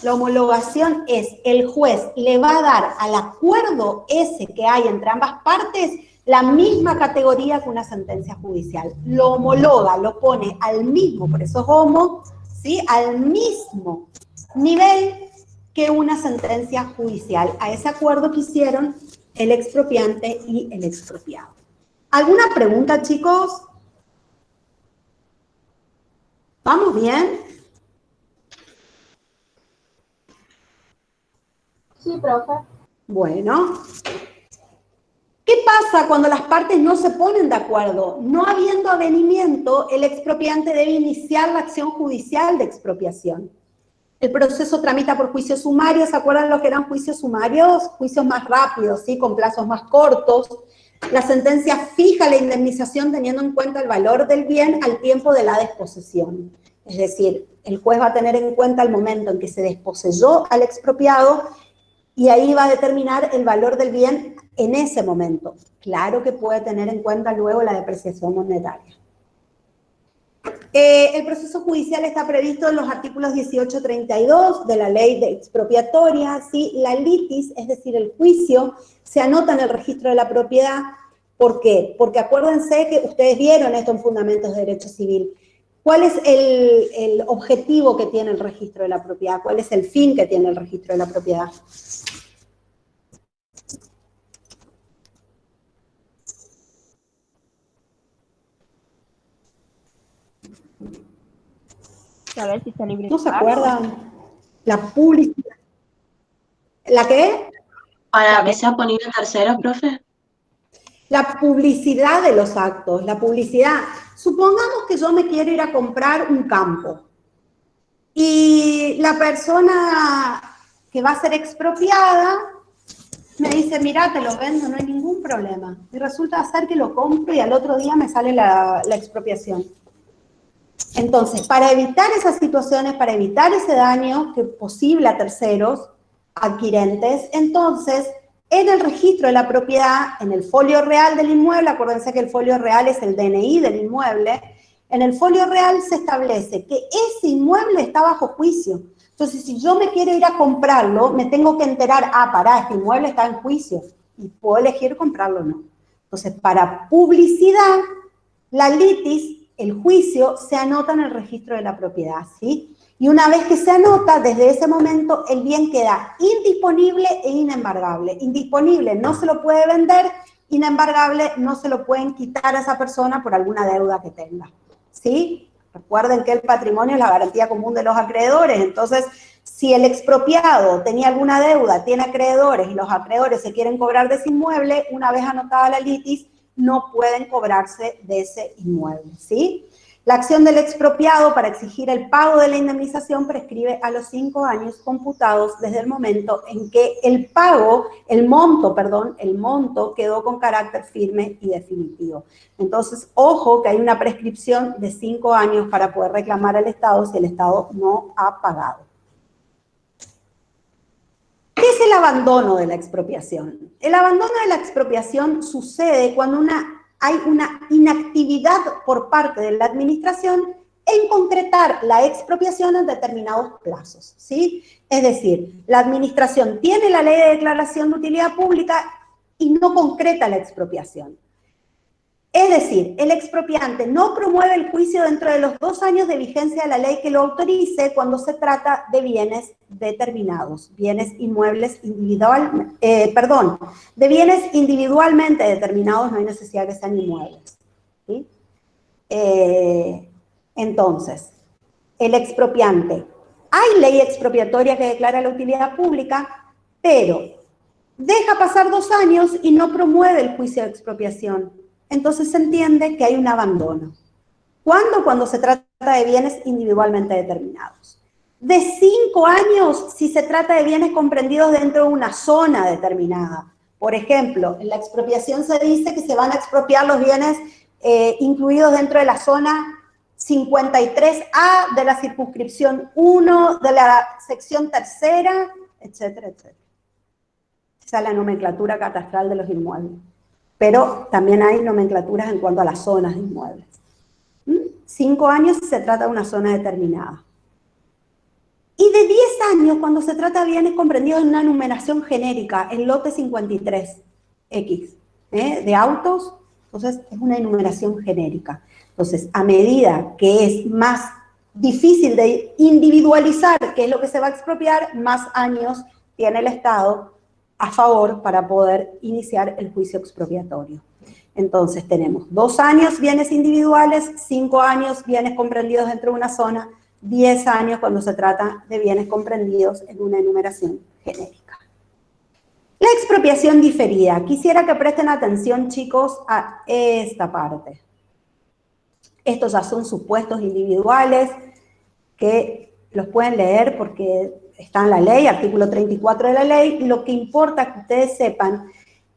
La homologación es el juez le va a dar al acuerdo ese que hay entre ambas partes la misma categoría que una sentencia judicial. Lo homologa, lo pone al mismo, por eso es homo, ¿sí? Al mismo nivel que una sentencia judicial, a ese acuerdo que hicieron el expropiante y el expropiado. ¿Alguna pregunta, chicos? ¿Vamos bien? Sí, profe. Bueno. ¿Qué pasa cuando las partes no se ponen de acuerdo? No habiendo avenimiento, el expropiante debe iniciar la acción judicial de expropiación. El proceso tramita por juicio sumario. ¿Se acuerdan lo que eran juicios sumarios? Juicios más rápidos, ¿sí? Con plazos más cortos. La sentencia fija la indemnización teniendo en cuenta el valor del bien al tiempo de la desposesión. Es decir, el juez va a tener en cuenta el momento en que se desposeyó al expropiado y ahí va a determinar el valor del bien en ese momento. Claro que puede tener en cuenta luego la depreciación monetaria. El proceso judicial está previsto en los artículos 18-32 de la ley de expropiatoria, ¿sí? La litis, es decir, el juicio, se anota en el registro de la propiedad. ¿Por qué? Porque acuérdense que ustedes vieron esto en Fundamentos de Derecho Civil. ¿Cuál es el objetivo que tiene el registro de la propiedad? ¿Cuál es el fin que tiene el registro de la propiedad? Saber si está libre. ¿No se acuerdan? La publicidad. ¿La qué? ¿Para que sea ponido en terceros, profe? La publicidad de los actos, la publicidad. Supongamos que yo me quiero ir a comprar un campo y la persona que va a ser expropiada me dice, mira, te lo vendo, no hay ningún problema. Y resulta ser que lo compro y al otro día me sale la expropiación. Entonces, para evitar esas situaciones, para evitar ese daño que posible a terceros adquirentes, entonces, en el registro de la propiedad, en el folio real del inmueble, acuérdense que el folio real es el DNI del inmueble, en el folio real se establece que ese inmueble está bajo juicio. Entonces, si yo me quiero ir a comprarlo, me tengo que enterar, pará, este inmueble está en juicio, y puedo elegir comprarlo o no. Entonces, para publicidad, la litis, el juicio, se anota en el registro de la propiedad, ¿sí? Y una vez que se anota, desde ese momento el bien queda indisponible e inembargable. Indisponible no se lo puede vender, inembargable no se lo pueden quitar a esa persona por alguna deuda que tenga, ¿sí? Recuerden que el patrimonio es la garantía común de los acreedores, entonces si el expropiado tenía alguna deuda, tiene acreedores y los acreedores se quieren cobrar de ese inmueble, una vez anotada la litis, no pueden cobrarse de ese inmueble, ¿sí? La acción del expropiado para exigir el pago de la indemnización prescribe a los 5 años computados desde el momento en que el monto quedó con carácter firme y definitivo. Entonces, ojo que hay una prescripción de 5 años para poder reclamar al Estado si el Estado no ha pagado. ¿Qué es el abandono de la expropiación? El abandono de la expropiación sucede cuando hay una inactividad por parte de la administración en concretar la expropiación en determinados plazos, ¿sí? Es decir, la administración tiene la ley de declaración de utilidad pública y no concreta la expropiación. Es decir, el expropiante no promueve el juicio dentro de los 2 años de vigencia de la ley que lo autorice cuando se trata de bienes determinados, bienes inmuebles de bienes individualmente determinados, no hay necesidad que sean inmuebles, ¿sí? Entonces, el expropiante, hay ley expropiatoria que declara la utilidad pública, pero deja pasar 2 años y no promueve el juicio de expropiación. Entonces se entiende que hay un abandono. ¿Cuándo? Cuando se trata de bienes individualmente determinados. De 5 años si se trata de bienes comprendidos dentro de una zona determinada. Por ejemplo, en la expropiación se dice que se van a expropiar los bienes incluidos dentro de la zona 53A de la circunscripción 1, de la sección tercera, etcétera, etcétera. Esa es la nomenclatura catastral de los inmuebles. Pero también hay nomenclaturas en cuanto a las zonas de inmuebles. 5 años si se trata de una zona determinada. Y de 10 años cuando se trata de bienes comprendidos en una numeración genérica, el lote 53X, de autos, entonces es una enumeración genérica. Entonces, a medida que es más difícil de individualizar qué es lo que se va a expropiar, más años tiene el Estado a favor para poder iniciar el juicio expropiatorio. Entonces tenemos 2 años bienes individuales, 5 años bienes comprendidos dentro de una zona, 10 años cuando se trata de bienes comprendidos en una enumeración genérica. La expropiación diferida. Quisiera que presten atención, chicos, a esta parte. Estos ya son supuestos individuales que los pueden leer porque está en la ley, artículo 34 de la ley, y lo que importa es que ustedes sepan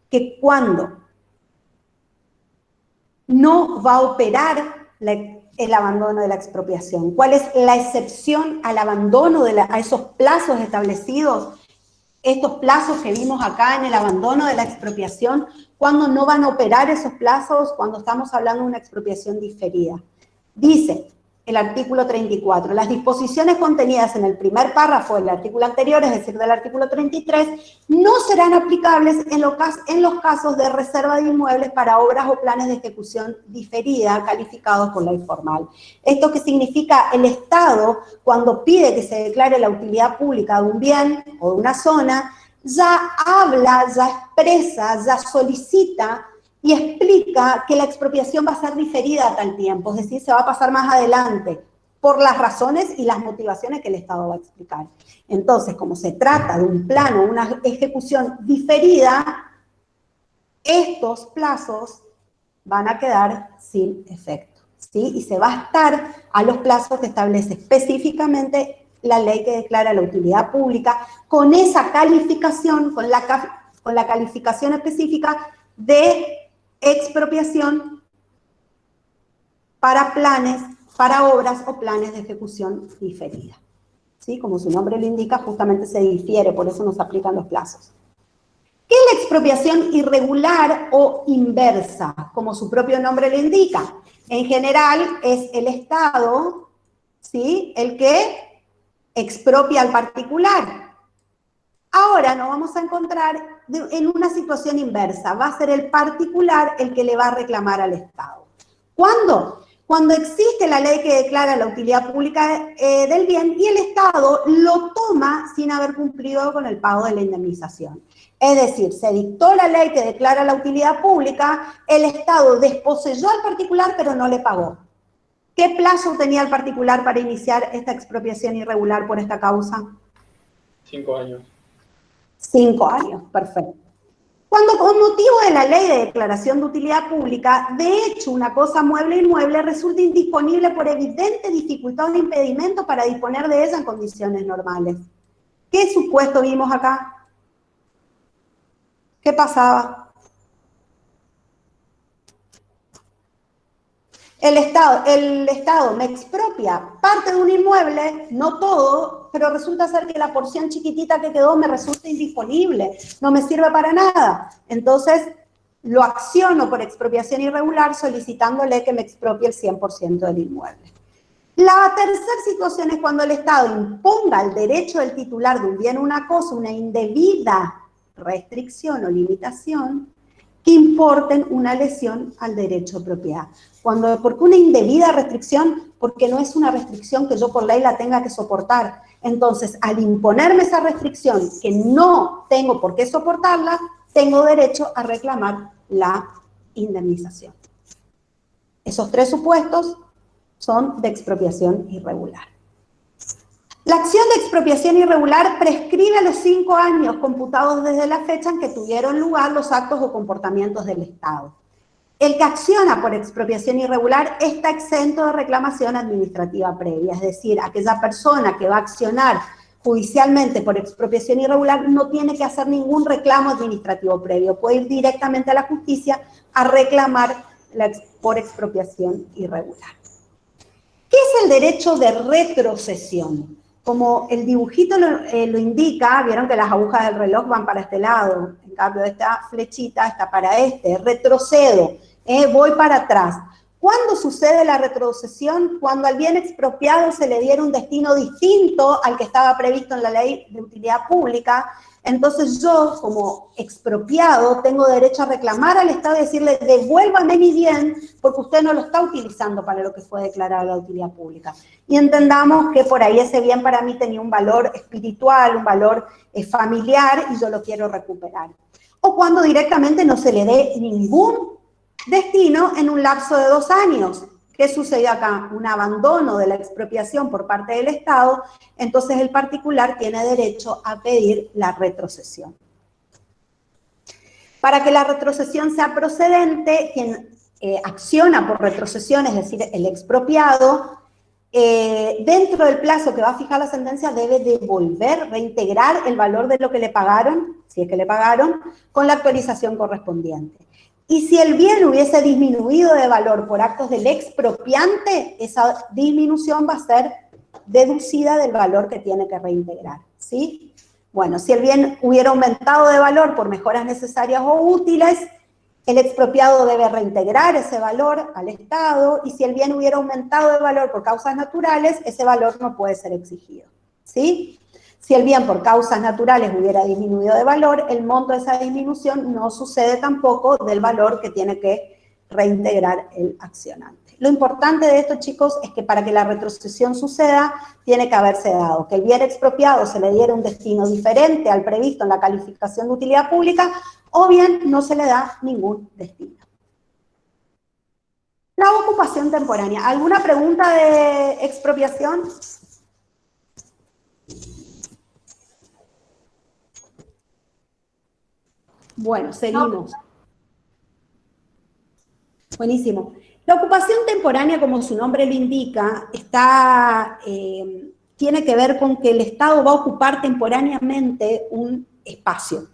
que cuando no va a operar el abandono de la expropiación, cuál es la excepción al abandono a esos plazos establecidos, estos plazos que vimos acá en el abandono de la expropiación, cuando no van a operar esos plazos, cuando estamos hablando de una expropiación diferida. Dice el artículo 34, las disposiciones contenidas en el primer párrafo del artículo anterior, es decir, del artículo 33, no serán aplicables en los casos de reserva de inmuebles para obras o planes de ejecución diferida calificados por ley formal. ¿Esto qué significa? El Estado, cuando pide que se declare la utilidad pública de un bien o de una zona, ya habla, ya expresa, ya solicita y explica que la expropiación va a ser diferida a tal tiempo, es decir, se va a pasar más adelante, por las razones y las motivaciones que el Estado va a explicar. Entonces, como se trata de un plano, una ejecución diferida, estos plazos van a quedar sin efecto, ¿sí? Y se va a estar a los plazos que establece específicamente la ley que declara la utilidad pública, con esa calificación, con la calificación específica de expropiación para planes, para obras o planes de ejecución diferida. ¿Sí? Como su nombre lo indica, justamente se difiere, por eso nos aplican los plazos. ¿Qué es la expropiación irregular o inversa? Como su propio nombre lo indica. En general es el Estado, ¿sí?, el que expropia al particular. Ahora nos vamos a encontrar en una situación inversa. Va a ser el particular el que le va a reclamar al Estado. ¿Cuándo? Cuando existe la ley que declara la utilidad pública del bien y el Estado lo toma sin haber cumplido con el pago de la indemnización. Es decir, se dictó la ley que declara la utilidad pública, el Estado desposeyó al particular pero no le pagó. ¿Qué plazo tenía el particular para iniciar esta expropiación irregular por esta causa? 5 años. 5 años, perfecto. Cuando con motivo de la ley de declaración de utilidad pública, de hecho, una cosa mueble o inmueble resulta indisponible por evidente dificultad o impedimento para disponer de ella en condiciones normales. ¿Qué supuesto vimos acá? ¿Qué pasaba? El Estado me expropia parte de un inmueble, no todo, pero resulta ser que la porción chiquitita que quedó me resulta indisponible, no me sirve para nada. Entonces, lo acciono por expropiación irregular solicitándole que me expropie el 100% del inmueble. La tercera situación es cuando el Estado imponga el derecho del titular de un bien o una cosa, una indebida restricción o limitación, que importen una lesión al derecho de propiedad. ¿Por qué una indebida restricción? Porque no es una restricción que yo por ley la tenga que soportar. Entonces, al imponerme esa restricción que no tengo por qué soportarla, tengo derecho a reclamar la indemnización. Esos 3 supuestos son de expropiación irregular. La acción de expropiación irregular prescribe a los 5 años computados desde la fecha en que tuvieron lugar los actos o comportamientos del Estado. El que acciona por expropiación irregular está exento de reclamación administrativa previa, es decir, aquella persona que va a accionar judicialmente por expropiación irregular no tiene que hacer ningún reclamo administrativo previo, puede ir directamente a la justicia a reclamar por expropiación irregular. ¿Qué es el derecho de retrocesión? Como el dibujito lo indica, vieron que las agujas del reloj van para este lado, en cambio esta flechita está para este, retrocedo, voy para atrás. ¿Cuándo sucede la retrocesión? Cuando al bien expropiado se le diera un destino distinto al que estaba previsto en la ley de utilidad pública. Entonces yo, como expropiado, tengo derecho a reclamar al Estado y decirle, devuélvame mi bien, porque usted no lo está utilizando para lo que fue declarado la utilidad pública. Y entendamos que por ahí ese bien para mí tenía un valor espiritual, un valor familiar, y yo lo quiero recuperar. O cuando directamente no se le dé ningún destino en un lapso de 2 años. ¿Qué sucedió acá? Un abandono de la expropiación por parte del Estado, entonces el particular tiene derecho a pedir la retrocesión. Para que la retrocesión sea procedente, quien acciona por retrocesión, es decir, el expropiado, dentro del plazo que va a fijar la sentencia debe devolver, reintegrar el valor de lo que le pagaron, si es que le pagaron, con la actualización correspondiente. Y si el bien hubiese disminuido de valor por actos del expropiante, esa disminución va a ser deducida del valor que tiene que reintegrar, ¿sí? Bueno, si el bien hubiera aumentado de valor por mejoras necesarias o útiles, el expropiado debe reintegrar ese valor al Estado, y si el bien hubiera aumentado de valor por causas naturales, ese valor no puede ser exigido, ¿sí? Si el bien por causas naturales hubiera disminuido de valor, el monto de esa disminución no sucede tampoco del valor que tiene que reintegrar el accionante. Lo importante de esto, chicos, es que para que la retrocesión suceda, tiene que haberse dado que el bien expropiado se le diera un destino diferente al previsto en la calificación de utilidad pública, o bien no se le da ningún destino. La ocupación temporánea. ¿Alguna pregunta de expropiación? Bueno, seguimos. Buenísimo. La ocupación temporánea, como su nombre lo indica, tiene que ver con que el Estado va a ocupar temporáneamente un espacio.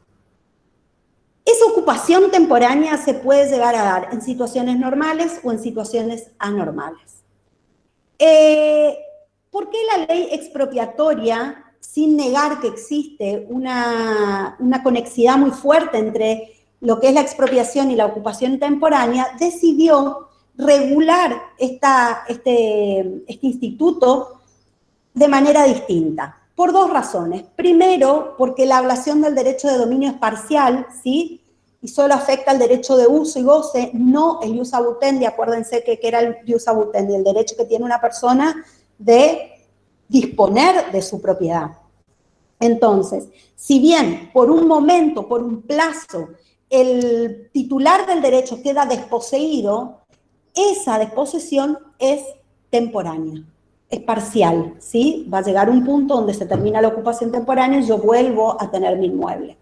Esa ocupación temporánea se puede llegar a dar en situaciones normales o en situaciones anormales. ¿Por qué la ley expropiatoria, sin negar que existe una conexidad muy fuerte entre lo que es la expropiación y la ocupación temporánea, decidió regular este instituto de manera distinta? Por 2 razones. Primero, porque la ablación del derecho de dominio es parcial, ¿sí? Y solo afecta al derecho de uso y goce, no el ius abutendi. Acuérdense que era el ius abutendi, el derecho que tiene una persona de disponer de su propiedad. Entonces, si bien por un momento, por un plazo, el titular del derecho queda desposeído, esa desposesión es temporánea, es parcial, ¿sí? Va a llegar un punto donde se termina la ocupación temporánea y yo vuelvo a tener mi inmueble.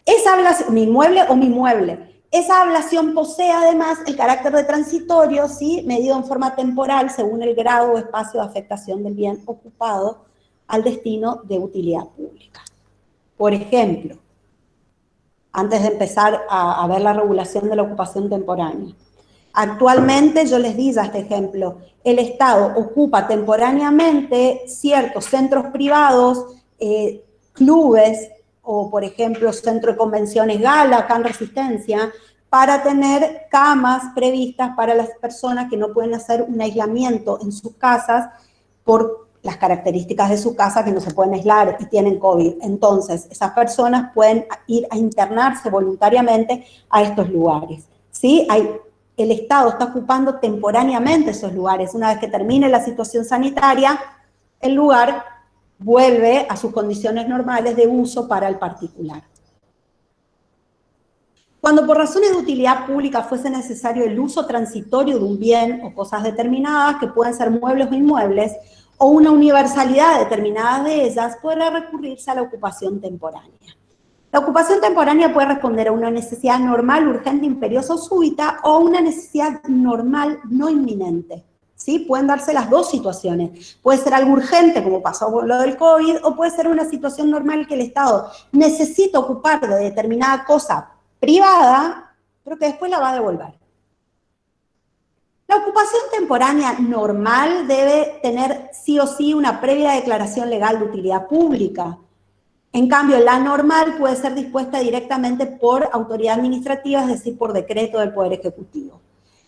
Esa ablación, mi inmueble o mi mueble, esa ablación posee además el carácter de transitorio, ¿sí? Medido en forma temporal según el grado o espacio de afectación del bien ocupado al destino de utilidad pública. Por ejemplo, antes de empezar a ver la regulación de la ocupación temporánea, actualmente, yo les di ya este ejemplo, el Estado ocupa temporáneamente ciertos centros privados, clubes, o por ejemplo, centro de convenciones Gala, acá en Resistencia, para tener camas previstas para las personas que no pueden hacer un aislamiento en sus casas por las características de su casa que no se pueden aislar y tienen COVID. Entonces, esas personas pueden ir a internarse voluntariamente a estos lugares, ¿sí? El Estado está ocupando temporariamente esos lugares. Una vez que termine la situación sanitaria, el lugar vuelve a sus condiciones normales de uso para el particular. Cuando por razones de utilidad pública fuese necesario el uso transitorio de un bien o cosas determinadas, que pueden ser muebles o inmuebles, o una universalidad determinada de ellas, podrá recurrirse a la ocupación temporánea. La ocupación temporánea puede responder a una necesidad normal, urgente, imperiosa o súbita, o una necesidad normal no inminente. ¿Sí? Pueden darse las dos situaciones. Puede ser algo urgente, como pasó con lo del COVID, o puede ser una situación normal que el Estado necesita ocupar de determinada cosa privada, pero que después la va a devolver. La ocupación temporánea normal debe tener sí o sí una previa declaración legal de utilidad pública. En cambio, la normal puede ser dispuesta directamente por autoridad administrativa, es decir, por decreto del Poder Ejecutivo.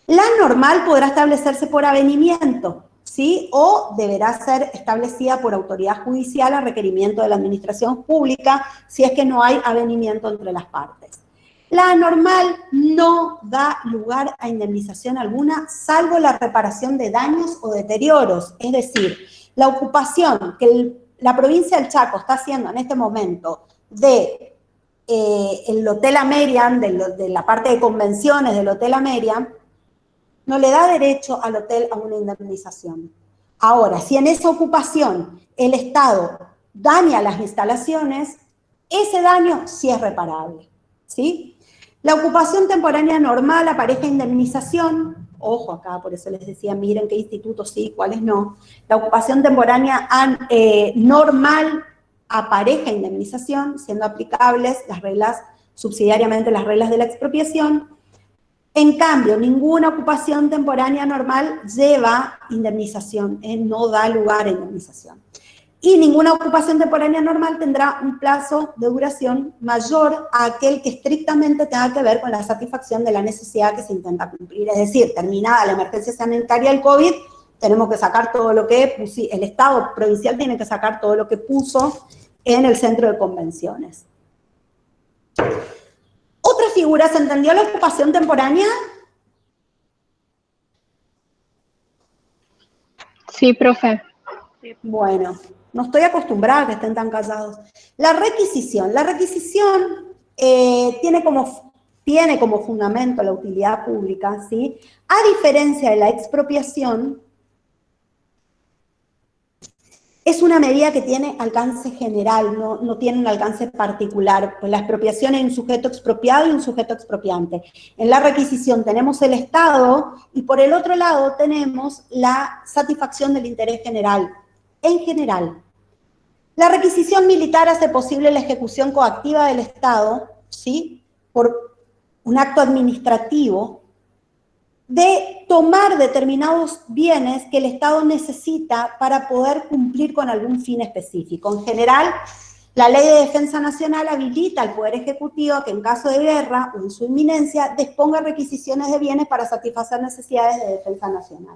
La normal podrá establecerse por avenimiento, ¿sí? O deberá ser establecida por autoridad judicial a requerimiento de la administración pública, si es que no hay avenimiento entre las partes. La normal no da lugar a indemnización alguna, salvo la reparación de daños o deterioros. Es decir, la ocupación que la provincia del Chaco está haciendo en este momento de el Hotel Amerian, de la parte de convenciones del Hotel Amerian, no le da derecho al hotel a una indemnización. Ahora, si en esa ocupación el Estado daña las instalaciones, ese daño sí es reparable, ¿sí? La ocupación temporánea normal apareja indemnización. Ojo acá, por eso les decía, miren qué institutos sí, cuáles no. La ocupación temporánea normal apareja indemnización, siendo aplicables las reglas, subsidiariamente las reglas de la expropiación. En cambio, ninguna ocupación temporánea normal lleva indemnización, no da lugar a indemnización. Y ninguna ocupación temporánea normal tendrá un plazo de duración mayor a aquel que estrictamente tenga que ver con la satisfacción de la necesidad que se intenta cumplir. Es decir, terminada la emergencia sanitaria del COVID, tenemos que sacar todo lo que el Estado provincial tiene que sacar todo lo que puso en el centro de convenciones. Otra figura, ¿se entendió la ocupación temporánea? Sí, profe. Bueno, no estoy acostumbrada a que estén tan callados. La requisición tiene como fundamento la utilidad pública, ¿sí? A diferencia de la expropiación, es una medida que tiene alcance general, no tiene un alcance particular. Pues la expropiación es un sujeto expropiado y un sujeto expropiante. En la requisición tenemos el Estado y por el otro lado tenemos la satisfacción del interés general. En general, la requisición militar hace posible la ejecución coactiva del Estado, ¿sí? Por un acto administrativo, de tomar determinados bienes que el Estado necesita para poder cumplir con algún fin específico. En general, la Ley de Defensa Nacional habilita al Poder Ejecutivo a que en caso de guerra o en su inminencia disponga requisiciones de bienes para satisfacer necesidades de defensa nacional.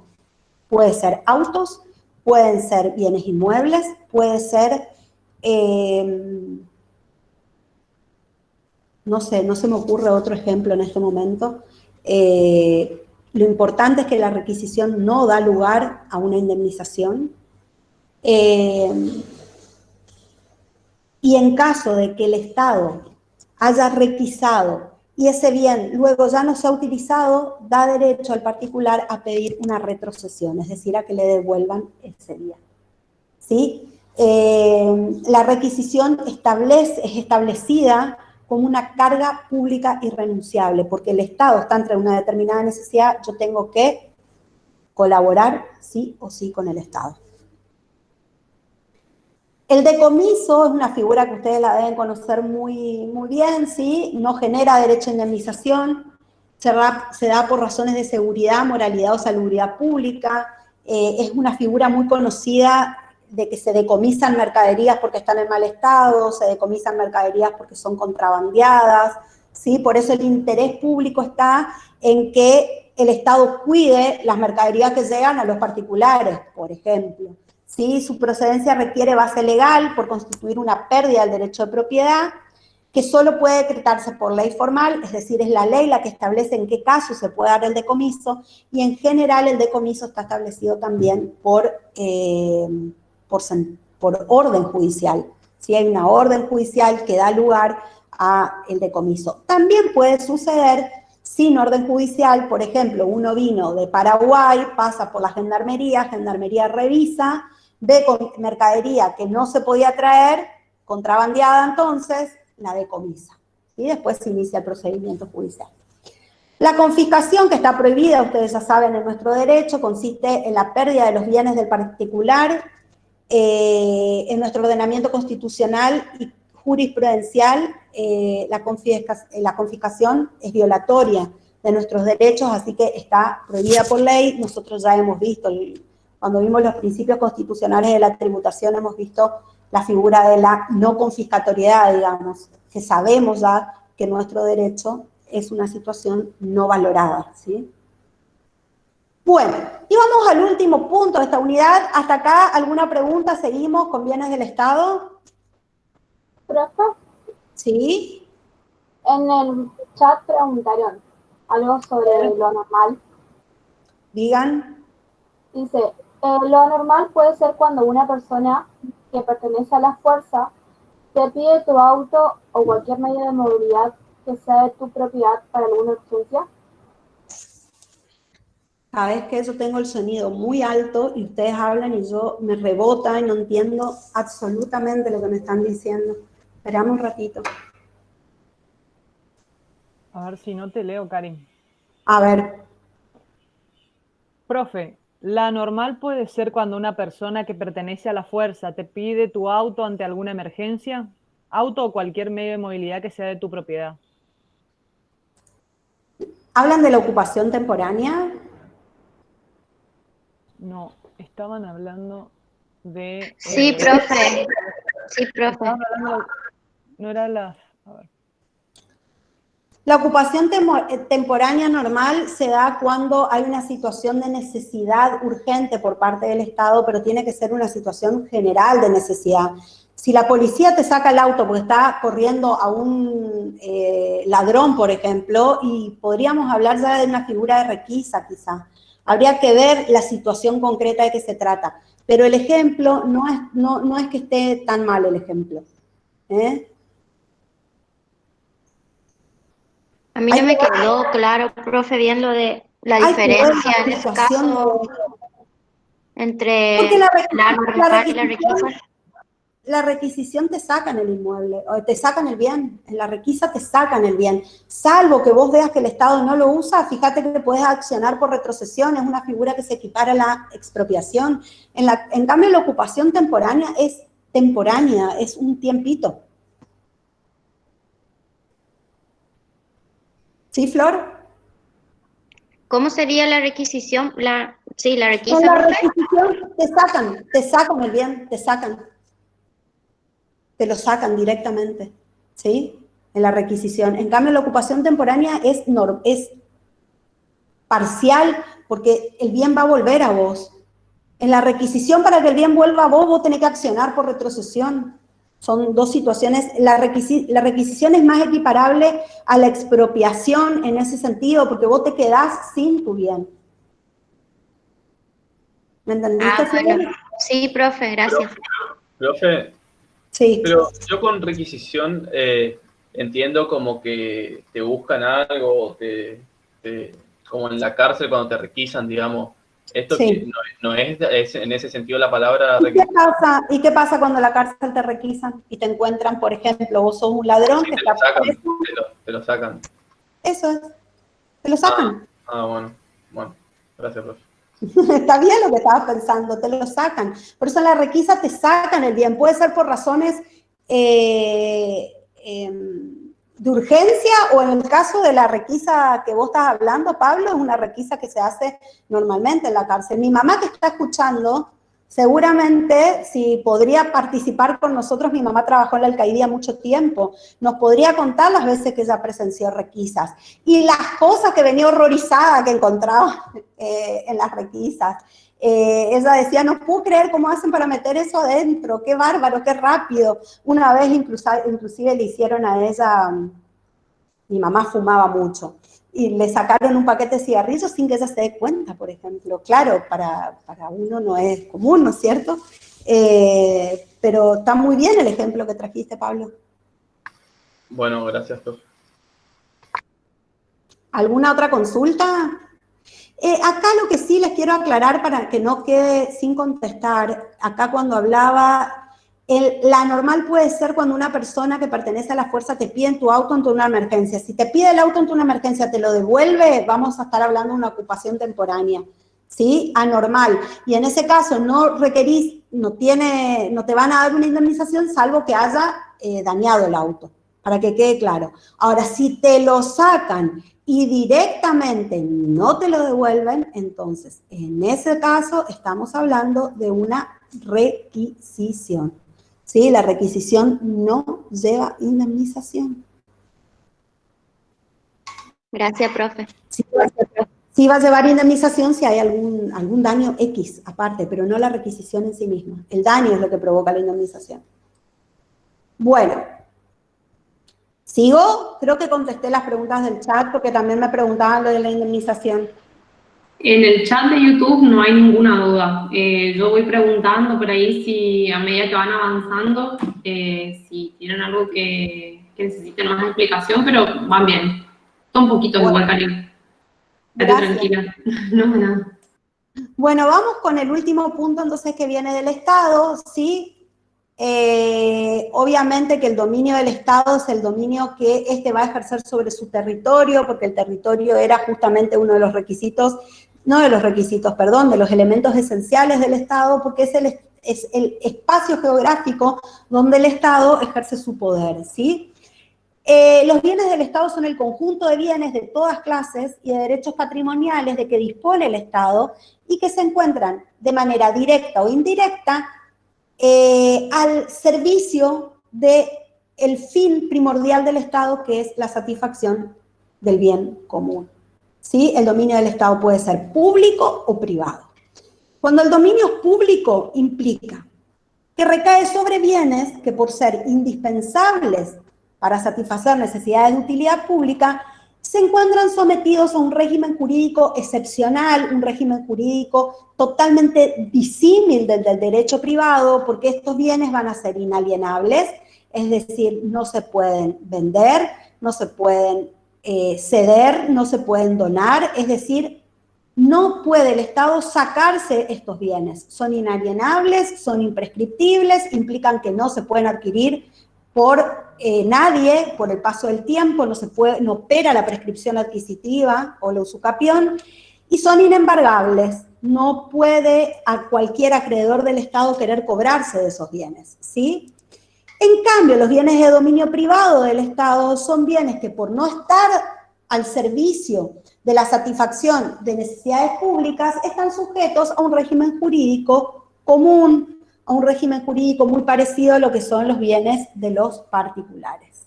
Puede ser autos, pueden ser bienes inmuebles, puede ser, no sé, no se me ocurre otro ejemplo en este momento. Lo importante es que la requisición no da lugar a una indemnización. Y en caso de que el Estado haya requisado y ese bien luego ya no se ha utilizado, da derecho al particular a pedir una retrocesión, es decir, a que le devuelvan ese bien. ¿Sí? La requisición es establecida como una carga pública irrenunciable, porque el Estado está entre una determinada necesidad, yo tengo que colaborar sí o sí con el Estado. El decomiso es una figura que ustedes la deben conocer muy bien, ¿sí? No genera derecho a indemnización, se da por razones de seguridad, moralidad o salubridad pública, es una figura muy conocida de que se decomisan mercaderías porque están en mal estado, se decomisan mercaderías porque son contrabandeadas, ¿sí? Por eso el interés público está en que el Estado cuide las mercaderías que llegan a los particulares, por ejemplo. ¿Sí? Su procedencia requiere base legal por constituir una pérdida del derecho de propiedad, que solo puede decretarse por ley formal, es decir, es la ley la que establece en qué caso se puede dar el decomiso, y en general el decomiso está establecido también por orden judicial. ¿Sí? Hay una orden judicial que da lugar al decomiso. También puede suceder sin orden judicial, por ejemplo, uno vino de Paraguay, pasa por la gendarmería revisa, ve con mercadería que no se podía traer, contrabandeada entonces, la decomisa. Y después se inicia el procedimiento judicial. La confiscación, que está prohibida, ustedes ya saben, en nuestro derecho, consiste en la pérdida de los bienes del particular. En nuestro ordenamiento constitucional y jurisprudencial, la confiscación es violatoria de nuestros derechos, así que está prohibida por ley. Nosotros ya hemos visto, cuando vimos los principios constitucionales de la tributación, hemos visto la figura de la no confiscatoriedad, digamos, que sabemos ya que nuestro derecho es una situación no valorada, ¿sí? Bueno, y vamos al último punto de esta unidad. ¿Hasta acá alguna pregunta? ¿Seguimos con bienes del Estado? ¿Profe? Sí. En el chat preguntaron algo sobre lo anormal. Digan. Dice, lo anormal puede ser cuando una persona que pertenece a la fuerza te pide tu auto o cualquier medio de movilidad que sea de tu propiedad para alguna urgencia. Sabes que yo tengo el sonido muy alto y ustedes hablan y yo me rebota y no entiendo absolutamente lo que me están diciendo. Esperame un ratito. A ver si no te leo, Karim. A ver. Profe, la normal puede ser cuando una persona que pertenece a la fuerza te pide tu auto ante alguna emergencia, auto o cualquier medio de movilidad que sea de tu propiedad. ¿Hablan de la ocupación temporánea? No, estaban hablando de... Sí, profe. Sí, profe. No era la... A ver. La ocupación temporánea normal se da cuando hay una situación de necesidad urgente por parte del Estado, pero tiene que ser una situación general de necesidad. Si la policía te saca el auto porque está corriendo a un ladrón, por ejemplo, y podríamos hablar ya de una figura de requisa, quizá. Habría que ver la situación concreta de qué se trata. Pero el ejemplo no es que esté tan mal el ejemplo. A mí no me quedó claro, profe, bien lo de la diferencia en ese caso entre la normal y la requisa. La requisición te sacan el inmueble, o te sacan el bien, en la requisa te sacan el bien, salvo que vos veas que el Estado no lo usa, fíjate que puedes accionar por retrocesión, es una figura que se equipara a la expropiación. En cambio, la ocupación temporánea, es un tiempito. ¿Sí, Flor? ¿Cómo sería la requisición? Sí, la requisa. En la requisición te sacan el bien, te lo sacan directamente, ¿sí? En la requisición. En cambio, la ocupación temporánea es parcial, porque el bien va a volver a vos. En la requisición, para que el bien vuelva a vos tenés que accionar por retrocesión. Son dos situaciones. La requisición es más equiparable a la expropiación en ese sentido, porque vos te quedás sin tu bien. ¿Me entendiste? Bueno. Sí, profe, gracias. Profe, sí. Pero yo con requisición entiendo como que te buscan algo, como en la cárcel cuando te requisan, digamos. Esto Sí. que no es en ese sentido la palabra requisición. ¿Y qué pasa cuando en la cárcel te requisan y te encuentran, por ejemplo, vos sos un ladrón Sí, que te está lo sacan, preso? te lo sacan. Eso es. Te lo sacan. Bueno, gracias, profe. Está bien lo que estabas pensando, te lo sacan. Por eso en la requisa te sacan el bien. Puede ser por razones de urgencia, o en el caso de la requisa que vos estás hablando, Pablo, es una requisa que se hace normalmente en la cárcel. Mi mamá que está escuchando, seguramente si podría participar con nosotros, mi mamá trabajó en la alcaidía mucho tiempo, nos podría contar las veces que ella presenció requisas y las cosas que venía horrorizada que encontraba en las requisas. Ella decía, no puedo creer cómo hacen para meter eso adentro, qué bárbaro, qué rápido. Una vez inclusive le hicieron a ella, mi mamá fumaba mucho, y le sacaron un paquete de cigarrillos sin que ella se dé cuenta, por ejemplo. Claro, para uno no es común, ¿no es cierto? Pero está muy bien el ejemplo que trajiste, Pablo. Bueno, gracias, profe. ¿Alguna otra consulta? Acá lo que sí les quiero aclarar para que no quede sin contestar, acá cuando hablaba La normal puede ser cuando una persona que pertenece a la fuerza te pide tu auto ante una emergencia. Si te pide el auto ante una emergencia, te lo devuelve, vamos a estar hablando de una ocupación temporánea, ¿sí? Anormal. Y en ese caso no requerís, no te van a dar una indemnización salvo que haya dañado el auto, para que quede claro. Ahora, si te lo sacan y directamente no te lo devuelven, entonces, en ese caso estamos hablando de una requisición. ¿Sí? La requisición no lleva indemnización. Gracias, profe. Sí va a llevar indemnización si hay algún daño X aparte, pero no la requisición en sí misma. El daño es lo que provoca la indemnización. Bueno, ¿sigo? Creo que contesté las preguntas del chat porque también me preguntaban lo de la indemnización. En el chat de YouTube no hay ninguna duda. Yo voy preguntando por ahí si a medida que van avanzando, si tienen algo que necesiten más explicación, pero van bien. Está un poquito igual, Karin. Quédate tranquila. No, nada. Bueno, vamos con el último punto entonces que viene del Estado, ¿sí? Obviamente que el dominio del Estado es el dominio que éste va a ejercer sobre su territorio, porque el territorio era justamente uno de los requisitos, no de los requisitos, perdón, de los elementos esenciales del Estado, porque es el espacio geográfico donde el Estado ejerce su poder, ¿sí? Los bienes del Estado son el conjunto de bienes de todas clases y de derechos patrimoniales de que dispone el Estado y que se encuentran de manera directa o indirecta al servicio del fin primordial del Estado, que es la satisfacción del bien común. ¿Sí? El dominio del Estado puede ser público o privado. Cuando el dominio es público, implica que recae sobre bienes que por ser indispensables para satisfacer necesidades de utilidad pública, se encuentran sometidos a un régimen jurídico excepcional, un régimen jurídico totalmente disímil del derecho privado, porque estos bienes van a ser inalienables, es decir, no se pueden vender, no se pueden ceder, no se pueden donar, es decir, no puede el Estado sacarse estos bienes. Son inalienables, son imprescriptibles, implican que no se pueden adquirir por nadie, por el paso del tiempo, no opera la prescripción adquisitiva o la usucapión, y son inembargables. No puede a cualquier acreedor del Estado querer cobrarse de esos bienes, ¿sí? En cambio, los bienes de dominio privado del Estado son bienes que por no estar al servicio de la satisfacción de necesidades públicas están sujetos a un régimen jurídico común, a un régimen jurídico muy parecido a lo que son los bienes de los particulares.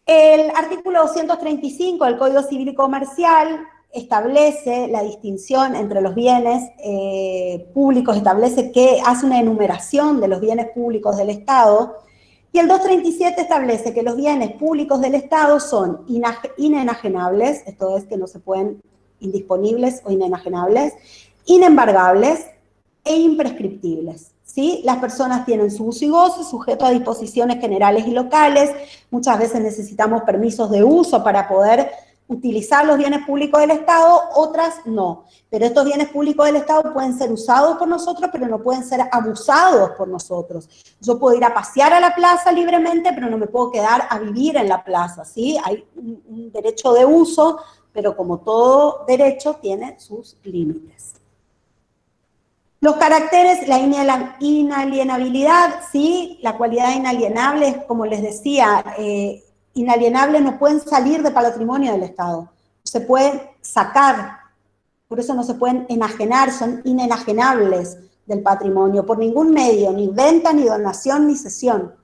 El artículo 235 del Código Civil y Comercial establece la distinción entre los bienes públicos, establece que hace una enumeración de los bienes públicos del Estado, y el 237 establece que los bienes públicos del Estado son inenajenables, esto es que no se pueden, indisponibles o inenajenables, inembargables e imprescriptibles, ¿sí? Las personas tienen su uso y goce, sujeto a disposiciones generales y locales. Muchas veces necesitamos permisos de uso para poder utilizar los bienes públicos del Estado, otras no. Pero estos bienes públicos del Estado pueden ser usados por nosotros, pero no pueden ser abusados por nosotros. Yo puedo ir a pasear a la plaza libremente, pero no me puedo quedar a vivir en la plaza, ¿sí? Hay un derecho de uso, pero como todo derecho tiene sus límites. Los caracteres, la inalienabilidad, ¿sí? La cualidad inalienable es, como les decía, inalienables no pueden salir del patrimonio del Estado, se pueden sacar, por eso no se pueden enajenar, son inenajenables del patrimonio por ningún medio, ni venta, ni donación, ni cesión.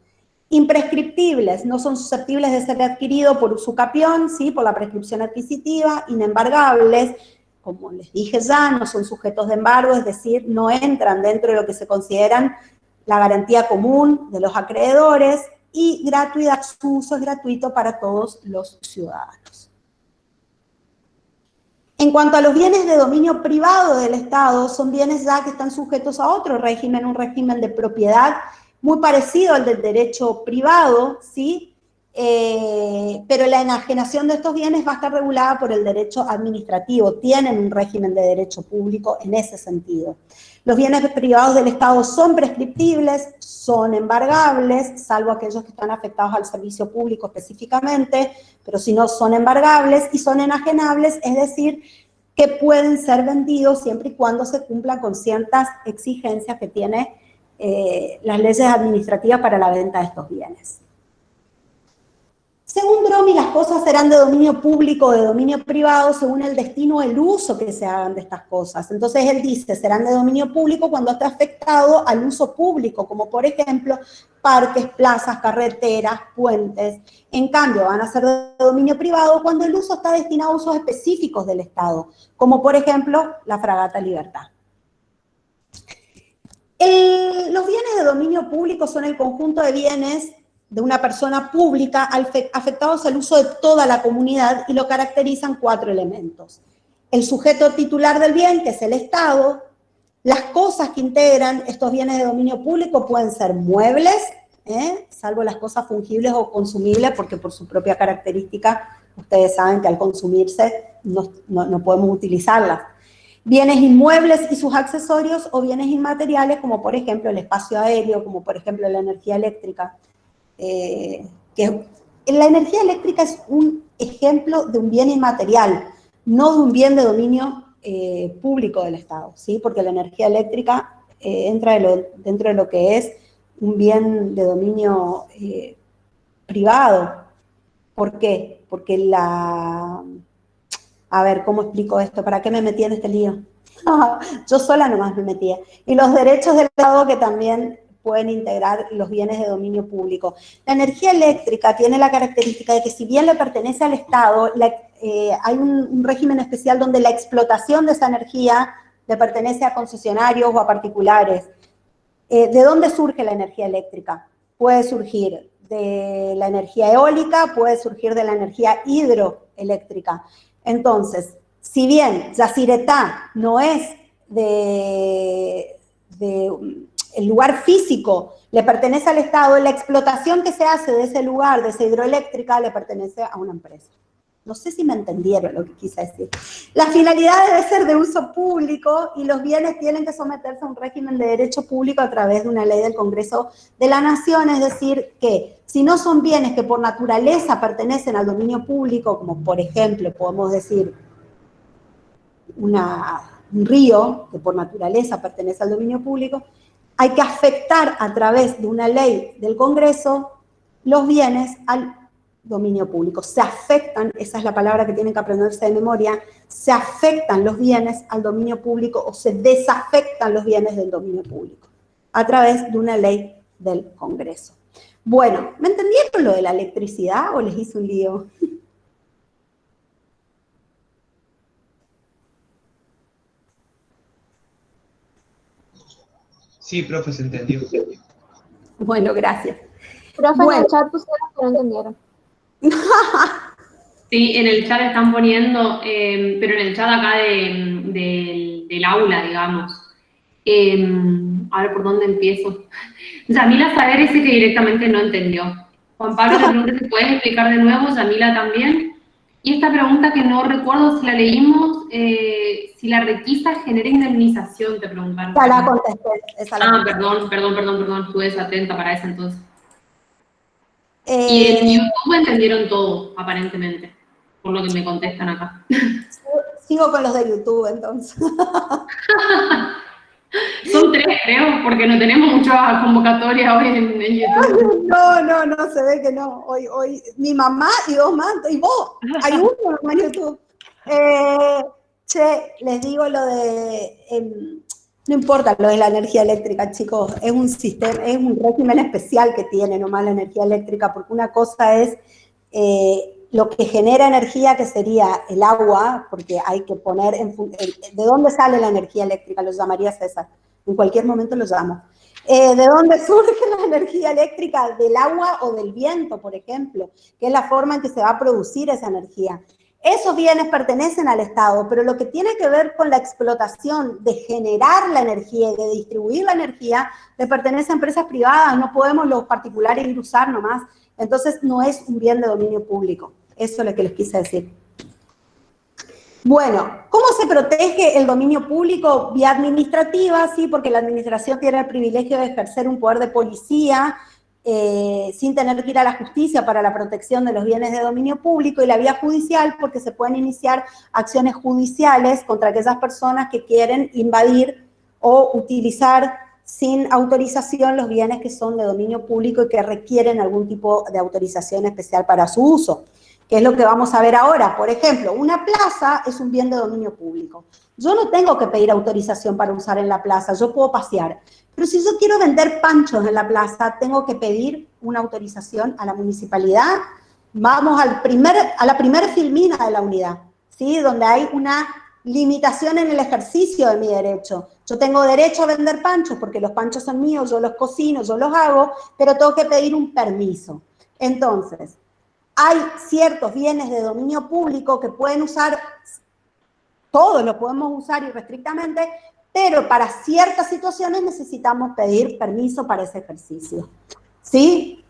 Imprescriptibles, no son susceptibles de ser adquiridos por usucapión, ¿sí? Por la prescripción adquisitiva. Inembargables, como les dije ya, no son sujetos de embargo, es decir, no entran dentro de lo que se consideran la garantía común de los acreedores. Y gratuidad, su uso es gratuito para todos los ciudadanos. En cuanto a los bienes de dominio privado del Estado, son bienes ya que están sujetos a otro régimen, un régimen de propiedad muy parecido al del derecho privado, ¿sí? pero la enajenación de estos bienes va a estar regulada por el derecho administrativo, tienen un régimen de derecho público en ese sentido. Los bienes privados del Estado son prescriptibles, son embargables, salvo aquellos que están afectados al servicio público específicamente, pero si no son embargables, y son enajenables, es decir, que pueden ser vendidos siempre y cuando se cumplan con ciertas exigencias que tiene las leyes administrativas para la venta de estos bienes. Según Dromi, las cosas serán de dominio público o de dominio privado según el destino o el uso que se hagan de estas cosas. Entonces él dice, serán de dominio público cuando esté afectado al uso público, como por ejemplo parques, plazas, carreteras, puentes. En cambio, van a ser de dominio privado cuando el uso está destinado a usos específicos del Estado, como por ejemplo la Fragata Libertad. Los bienes de dominio público son el conjunto de bienes de una persona pública afectados al uso de toda la comunidad y lo caracterizan 4 elementos. El sujeto titular del bien, que es el Estado, las cosas que integran estos bienes de dominio público pueden ser muebles, salvo las cosas fungibles o consumibles, porque por su propia característica, ustedes saben que al consumirse no podemos utilizarlas. Bienes inmuebles y sus accesorios o bienes inmateriales, como por ejemplo el espacio aéreo, como por ejemplo la energía eléctrica. Que la energía eléctrica es un ejemplo de un bien inmaterial, no de un bien de dominio público del Estado, ¿sí? Porque la energía eléctrica entra dentro de lo que es un bien de dominio privado. ¿Por qué? Porque a ver, ¿cómo explico esto? ¿Para qué me metí en este lío? Yo sola nomás me metía. Y los derechos del Estado que también pueden integrar los bienes de dominio público. La energía eléctrica tiene la característica de que si bien le pertenece al Estado, hay un régimen especial donde la explotación de esa energía le pertenece a concesionarios o a particulares. ¿De dónde surge la energía eléctrica? Puede surgir de la energía eólica, puede surgir de la energía hidroeléctrica. Entonces, si bien Yacyretá no es el lugar físico le pertenece al Estado, la explotación que se hace de ese lugar, de esa hidroeléctrica, le pertenece a una empresa. No sé si me entendieron lo que quise decir. La finalidad debe ser de uso público y los bienes tienen que someterse a un régimen de derecho público a través de una ley del Congreso de la Nación, es decir, que si no son bienes que por naturaleza pertenecen al dominio público, como por ejemplo podemos decir un río que por naturaleza pertenece al dominio público, hay que afectar a través de una ley del Congreso los bienes al dominio público. Se afectan, esa es la palabra que tienen que aprenderse de memoria, se afectan los bienes al dominio público o se desafectan los bienes del dominio público a través de una ley del Congreso. Bueno, ¿me entendieron lo de la electricidad o les hice un lío? Sí, profe, se entendió. Bueno, gracias. Profe, en el chat pusieron que no entendieron. Sí, en el chat están poniendo, pero en el chat acá del aula, digamos. A ver, ¿por dónde empiezo? Yamila Saber dice que directamente no entendió. Juan Pablo te pregunta si puedes explicar de nuevo, Yamila también. Y esta pregunta que no recuerdo si la leímos, si la requisa genera indemnización, te preguntaron. Ya la contesté. Perdón, estuve desatenta para eso entonces. Y en YouTube entendieron todo, aparentemente, por lo que me contestan acá. Sigo con los de YouTube, entonces. Son 3, creo, porque no tenemos muchas convocatorias hoy en YouTube. No, se ve que no. Hoy mi mamá y 2 más, y vos. Hay uno en YouTube. Les digo lo de... no importa lo de la energía eléctrica, chicos. Es un sistema, es un régimen especial que tiene nomás la energía eléctrica, porque una cosa es... lo que genera energía, que sería el agua, porque hay que poner, ¿de dónde sale la energía eléctrica? Lo llamaría César, en cualquier momento lo llamo. ¿De dónde surge la energía eléctrica? Del agua o del viento, por ejemplo, que es la forma en que se va a producir esa energía. Esos bienes pertenecen al Estado, pero lo que tiene que ver con la explotación de generar la energía y de distribuir la energía, le pertenece a empresas privadas, no podemos los particulares ir a usar nomás. Entonces, no es un bien de dominio público. Eso es lo que les quise decir. Bueno, ¿cómo se protege el dominio público? Vía administrativa, sí, porque la administración tiene el privilegio de ejercer un poder de policía sin tener que ir a la justicia para la protección de los bienes de dominio público, y la vía judicial porque se pueden iniciar acciones judiciales contra aquellas personas que quieren invadir o utilizar sin autorización los bienes que son de dominio público y que requieren algún tipo de autorización especial para su uso, que es lo que vamos a ver ahora. Por ejemplo, una plaza es un bien de dominio público. Yo no tengo que pedir autorización para usar en la plaza, yo puedo pasear. Pero si yo quiero vender panchos en la plaza, tengo que pedir una autorización a la municipalidad. Vamos a la primera filmina de la unidad, ¿sí? Donde hay una limitación en el ejercicio de mi derecho. Yo tengo derecho a vender panchos porque los panchos son míos, yo los cocino, yo los hago, pero tengo que pedir un permiso. Entonces, hay ciertos bienes de dominio público que pueden usar, todos los podemos usar irrestrictamente, pero para ciertas situaciones necesitamos pedir permiso para ese ejercicio, ¿sí?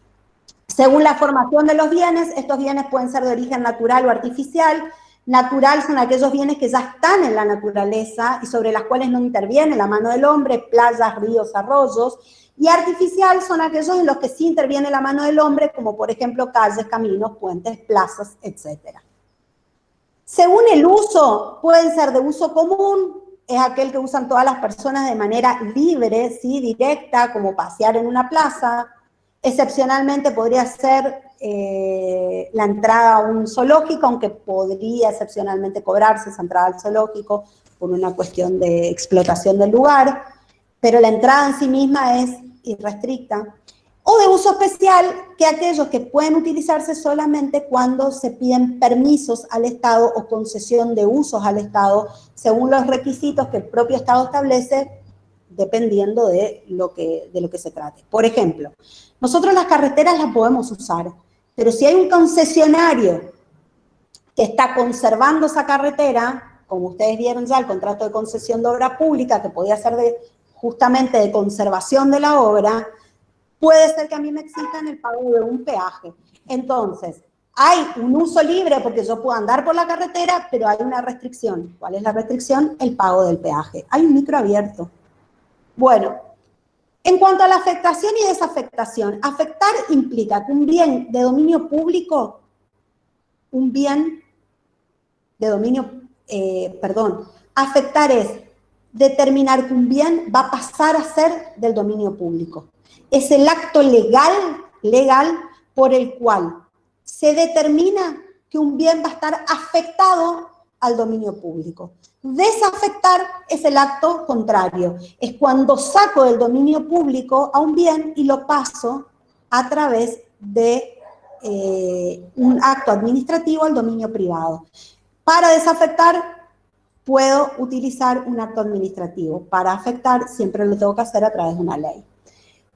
Según la formación de los bienes, estos bienes pueden ser de origen natural o artificial. Natural son aquellos bienes que ya están en la naturaleza y sobre las cuales no interviene la mano del hombre, playas, ríos, arroyos. Y artificial son aquellos en los que sí interviene la mano del hombre, como por ejemplo calles, caminos, puentes, plazas, etc. Según el uso, pueden ser de uso común, es aquel que usan todas las personas de manera libre, ¿sí? Directa, como pasear en una plaza. Excepcionalmente podría ser la entrada a un zoológico, aunque podría excepcionalmente cobrarse esa entrada al zoológico por una cuestión de explotación del lugar, pero la entrada en sí misma es irrestricta. O de uso especial, que aquellos que pueden utilizarse solamente cuando se piden permisos al Estado o concesión de usos al Estado, según los requisitos que el propio Estado establece, dependiendo de lo que se trate. Por ejemplo, nosotros las carreteras las podemos usar, pero si hay un concesionario que está conservando esa carretera, como ustedes vieron ya el contrato de concesión de obra pública, que podía ser justamente de conservación de la obra, puede ser que a mí me exijan el pago de un peaje. Entonces, hay un uso libre porque yo puedo andar por la carretera, pero hay una restricción. ¿Cuál es la restricción? El pago del peaje. Hay un micro abierto. Bueno, en cuanto a la afectación y desafectación, afectar implica que un bien de dominio público, afectar es determinar que un bien va a pasar a ser del dominio público. Es el acto legal por el cual se determina que un bien va a estar afectado al dominio público. Desafectar es el acto contrario. Es cuando saco del dominio público a un bien y lo paso a través de un acto administrativo al dominio privado. Para desafectar puedo utilizar un acto administrativo. Para afectar siempre lo tengo que hacer a través de una ley.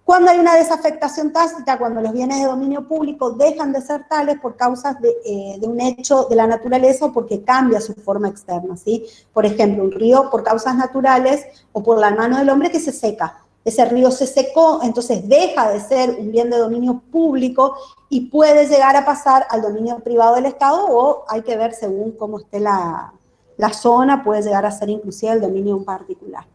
Cuando hay una desafectación tácita, cuando los bienes de dominio público dejan de ser tales por causas de un hecho de la naturaleza o porque cambia su forma externa, ¿sí? Por ejemplo, un río por causas naturales o por la mano del hombre que se seca. Ese río se secó, entonces deja de ser un bien de dominio público y puede llegar a pasar al dominio privado del Estado, o hay que ver según cómo esté la zona, puede llegar a ser inclusive el dominio de un particular.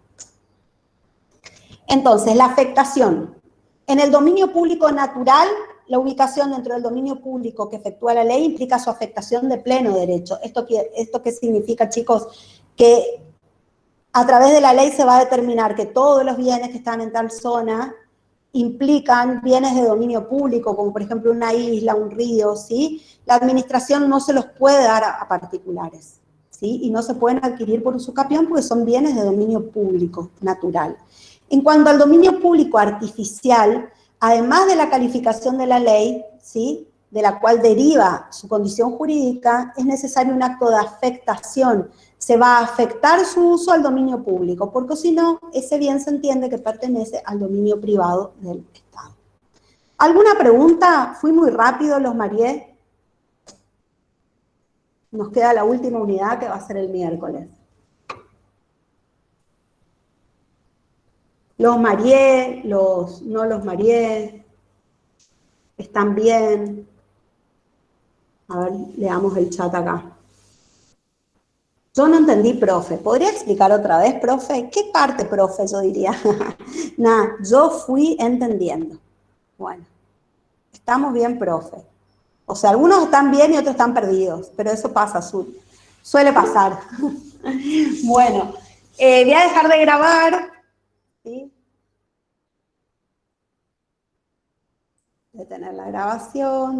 Entonces, la afectación. En el dominio público natural, la ubicación dentro del dominio público que efectúa la ley implica su afectación de pleno derecho. ¿Esto qué significa, chicos? Que a través de la ley se va a determinar que todos los bienes que están en tal zona implican bienes de dominio público, como por ejemplo una isla, un río, ¿sí? La administración no se los puede dar a particulares, ¿sí? Y no se pueden adquirir por usucapión porque son bienes de dominio público natural. En cuanto al dominio público artificial, además de la calificación de la ley, ¿sí?, de la cual deriva su condición jurídica, es necesario un acto de afectación. Se va a afectar su uso al dominio público, porque si no, ese bien se entiende que pertenece al dominio privado del Estado. ¿Alguna pregunta? ¿Fui muy rápido, los mareé? Nos queda la última unidad que va a ser el miércoles. Los mareé, no los mareé. ¿Están bien? A ver, leamos el chat acá. Yo no entendí, profe. ¿Podría explicar otra vez, profe? ¿Qué parte, profe, yo diría? Nada, yo fui entendiendo. Bueno, estamos bien, profe. O sea, algunos están bien y otros están perdidos, pero eso pasa, suele pasar. Bueno, voy a dejar de grabar. ¿Sí? Detener la grabación.